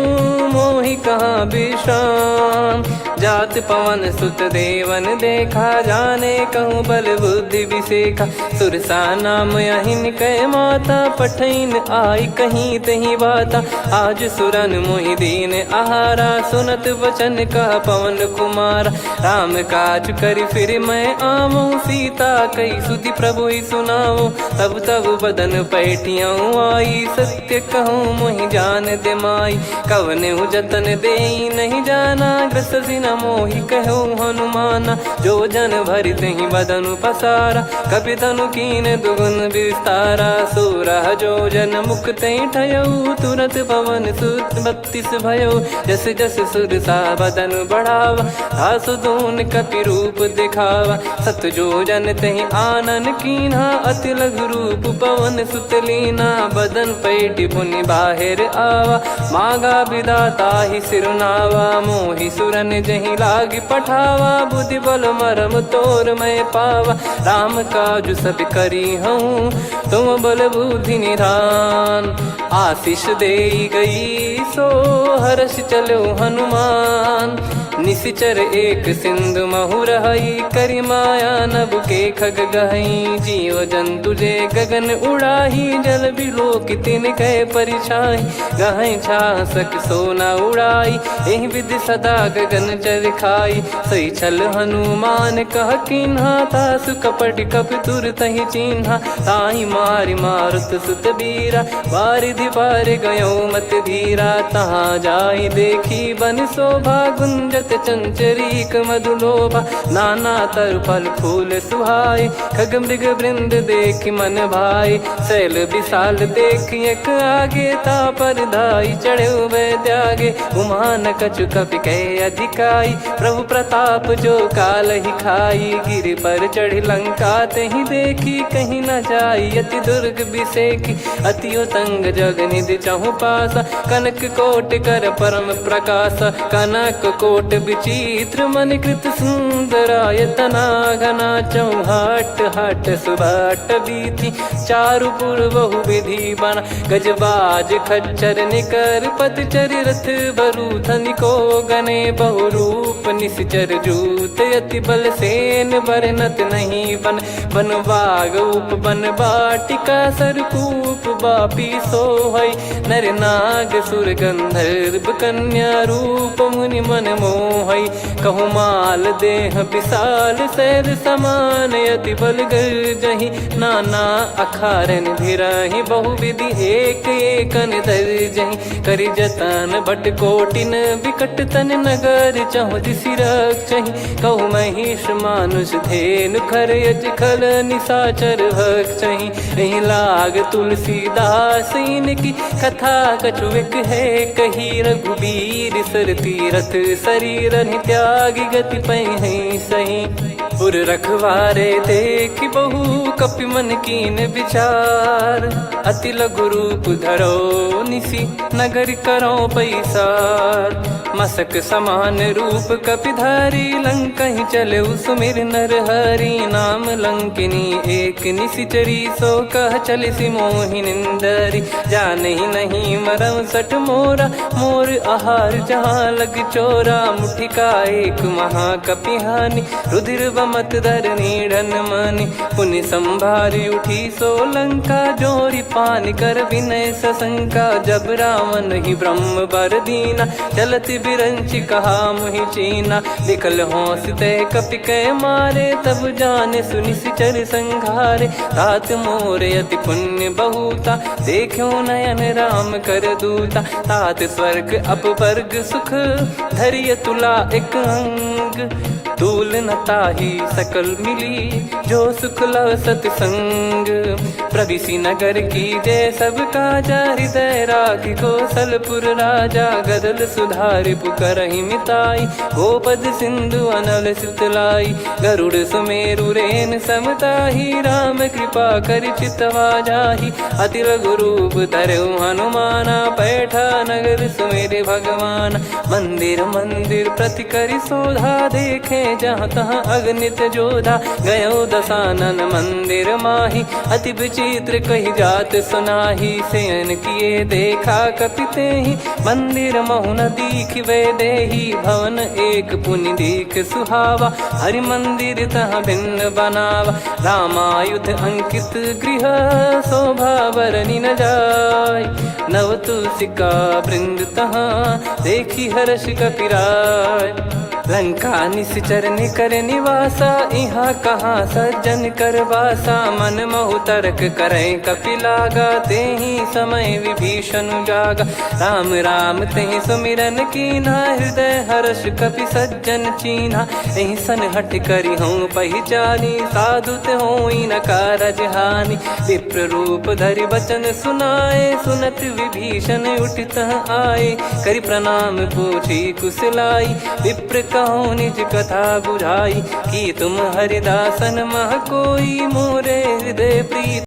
मोहि कहाँ विश्राम। जात पवन सुत देवन देखा, जाने कहूँ बल बुद्धि विसेखा। सुरसा नाम अहिन कै माता, पठैन आई कहीं तहीं बाता। आज सुरन मोहि दीन आहारा, सुनत वचन कह पवन कुमारा। राम काज करि फिर मैं आवऊं, सीता कई सुधि प्रभु ही सुनाओ। तब तब बदन पैठियाँ आई, सत्य कहूँ मोहि जान दे माई। कवने जतन देई नहीं जाना, ग्रसि न मोहि कहूँ हनुमाना। जो जन भरि तहि बदनु पसारा, कपि तनु कीन दुगुन विस्तारा। सोरह जो जन मुख तहि ठयऊ, तुरत पवन सुत 32 भयऊ। जस जस सुरसा बदन बढ़ावा, आसु दून कपि रूप दिखावा। सत जो जन तहि आनन कीन्हा, अति लघु रूप पवन सुत लीना। बदन पैठि पुनि बाहिर आवा, मांगा विधाता ही सिरुनावा। मोहि सुरन जहि लागी पठावा, बुद्धि बल मरम तोर मैं पावा। राम काज सब करी हूँ, तुम बल बुद्धि निधान। आशीष देई गई सो, हर्ष चलो हनुमान। निशिचर एक सिंधु महु रहई, करि माया नभ के खग गहई। जीव जंतु जे गगन उड़ाही, जल बिलोक तिन कह परिछाई। गहई छासक सोना उड़ाई, एहि विधि सदा गगन चर खाई। सही छल हनुमान कह कीन्हा, तासु कपट कपि तुर तहि चिन्हा। ताहि मारि मारुत सुत बीरा, बारिधि पार गयो मत धीरा। तहाँ जाई देखी बन शोभा, गुंजत चंचरीक मधुलोभा। नाना तरु फल फूल सुहाए, खग मृग वृंद देख मन भाई। शैल विशाल देख एक आगे, तापर धाई चढ़े वै त्यागे। उमान कछु कपि कह अधिकाई, प्रभु प्रताप जो काल ही खाई। गिर पर चढ़ी लंका तहि देखी, कहीं न जाई अति दुर्ग बिसेखी। अति उतंग जग निधि चहु पासा, कनक कोट कर परम प्रकाशा। कनक कोट विचित्र मन कृत सुंदरायतना। घना चौहाट हाट सुबाट बीथी, चारु पुर बहु विधि बना। गजबाज खच्चर निकर पतचर, रथ बरु धनिको गने। बहु रूप निश्चर जूत, अति बल सेन बरनत नहीं बन। बन बाग उप बन बाटिका, सरकूप बापी सोहई। नर नाग सुर गंधर्व कन्या, रूप मुनि मन मोहई। कहु माल देह विशाल, शैल समान अति बल गर्जहि। नाना अखारन भिराहि, बहु विधि एक एकन दर्जहि। करि जतन भट कोटिन, विकट तन नगर चहु दिसि रक्षहि। कहु महिष मानुष धेनु, खर यज खल निशाचर भक्षहि। एहि लाग तुलसीदास इनकी, कथा कछु एक है कही। रघुबीर सर तीरथ शरीर, त्यागी गति पै सही। पुर रखवारे देख बहु, कपि मन कीन विचार। अति लघु रूप धरो निसी, नगर करो पैसार। मसक समान रूप कपि धारी, लंकहि चले सुमिर नर हरि। नाम लंकिनी एक निशिचरी, सो कह चलिसि मोहि निंदरी। जानहि नहीं मरम सठ मोरा, मोर आहार जहाँ लग चोरा। मुठिका एक महाकपि हानि, रुधिर बमत धरनी ढन मनि पुनि संभारी उठी सोलंका जोरी पानी कर विनय सशंका जब रावण ही ब्रह्म बर दीना चलत बिरंची कहा मुहि चीना निकल होंस ते कपि कै मारे तब जाने सुनि सिचर संघारे तात मोरे अति पुण्य बहुता देखो नयन राम कर दूता तात स्वर्ग अपवर्ग सुख धरिय तुला एक अंग तूल न ताही सकल मिली जो सुख लव सतसंग प्रविसी नगर की जय सब काजा हृदय राखी कौशलपुर राजा गदल सुधारि पुकरहि मिताई गोपद सिंधु अनल सितलाई गरुड़ सुमेरु रेन समताही राम कृपा कर चितवा जाही अति लघु रूप धरऊ हनुमाना बैठा नगर सुमेरे भगवान मंदिर मंदिर प्रति करि शोधा देखे जहाँ तहाँ अगणित जोधा गयो दसानन मंदिर माही अति विचित्र कही जात सुनाही सेन किए देखा कपिते ही मंदिर महु न दीख वे देही भवन एक पुनि दीख सुहावा हरि मंदिर तहाँ भिन्न बनावा रामायुध अंकित गृह शोभा बरनी न जाय नव तुलसी का वृंद तहाँ देखी हर्ष कपिराय लंका निश्चर निकर निवासा यहाँ कहाँ सज्जन कर वासा मन महु तर्क करे कपिलागा ते ही समय विभीषण जागा राम राम ते सुमिरन कीन्हा हृदय हर्ष कपि सज्जन चीन्हा एहि सन हट करी हूँ पहचानी साधु ते होई न कारज हानि विप्र रूप धरि वचन सुनाए सुनत विभीषण उठित आए करि प्रणाम पूछी कुशलाई विप्र कहो निज कथा बुझाई कि तुम हरिदासन मह कोई मोरे हृदय प्रीत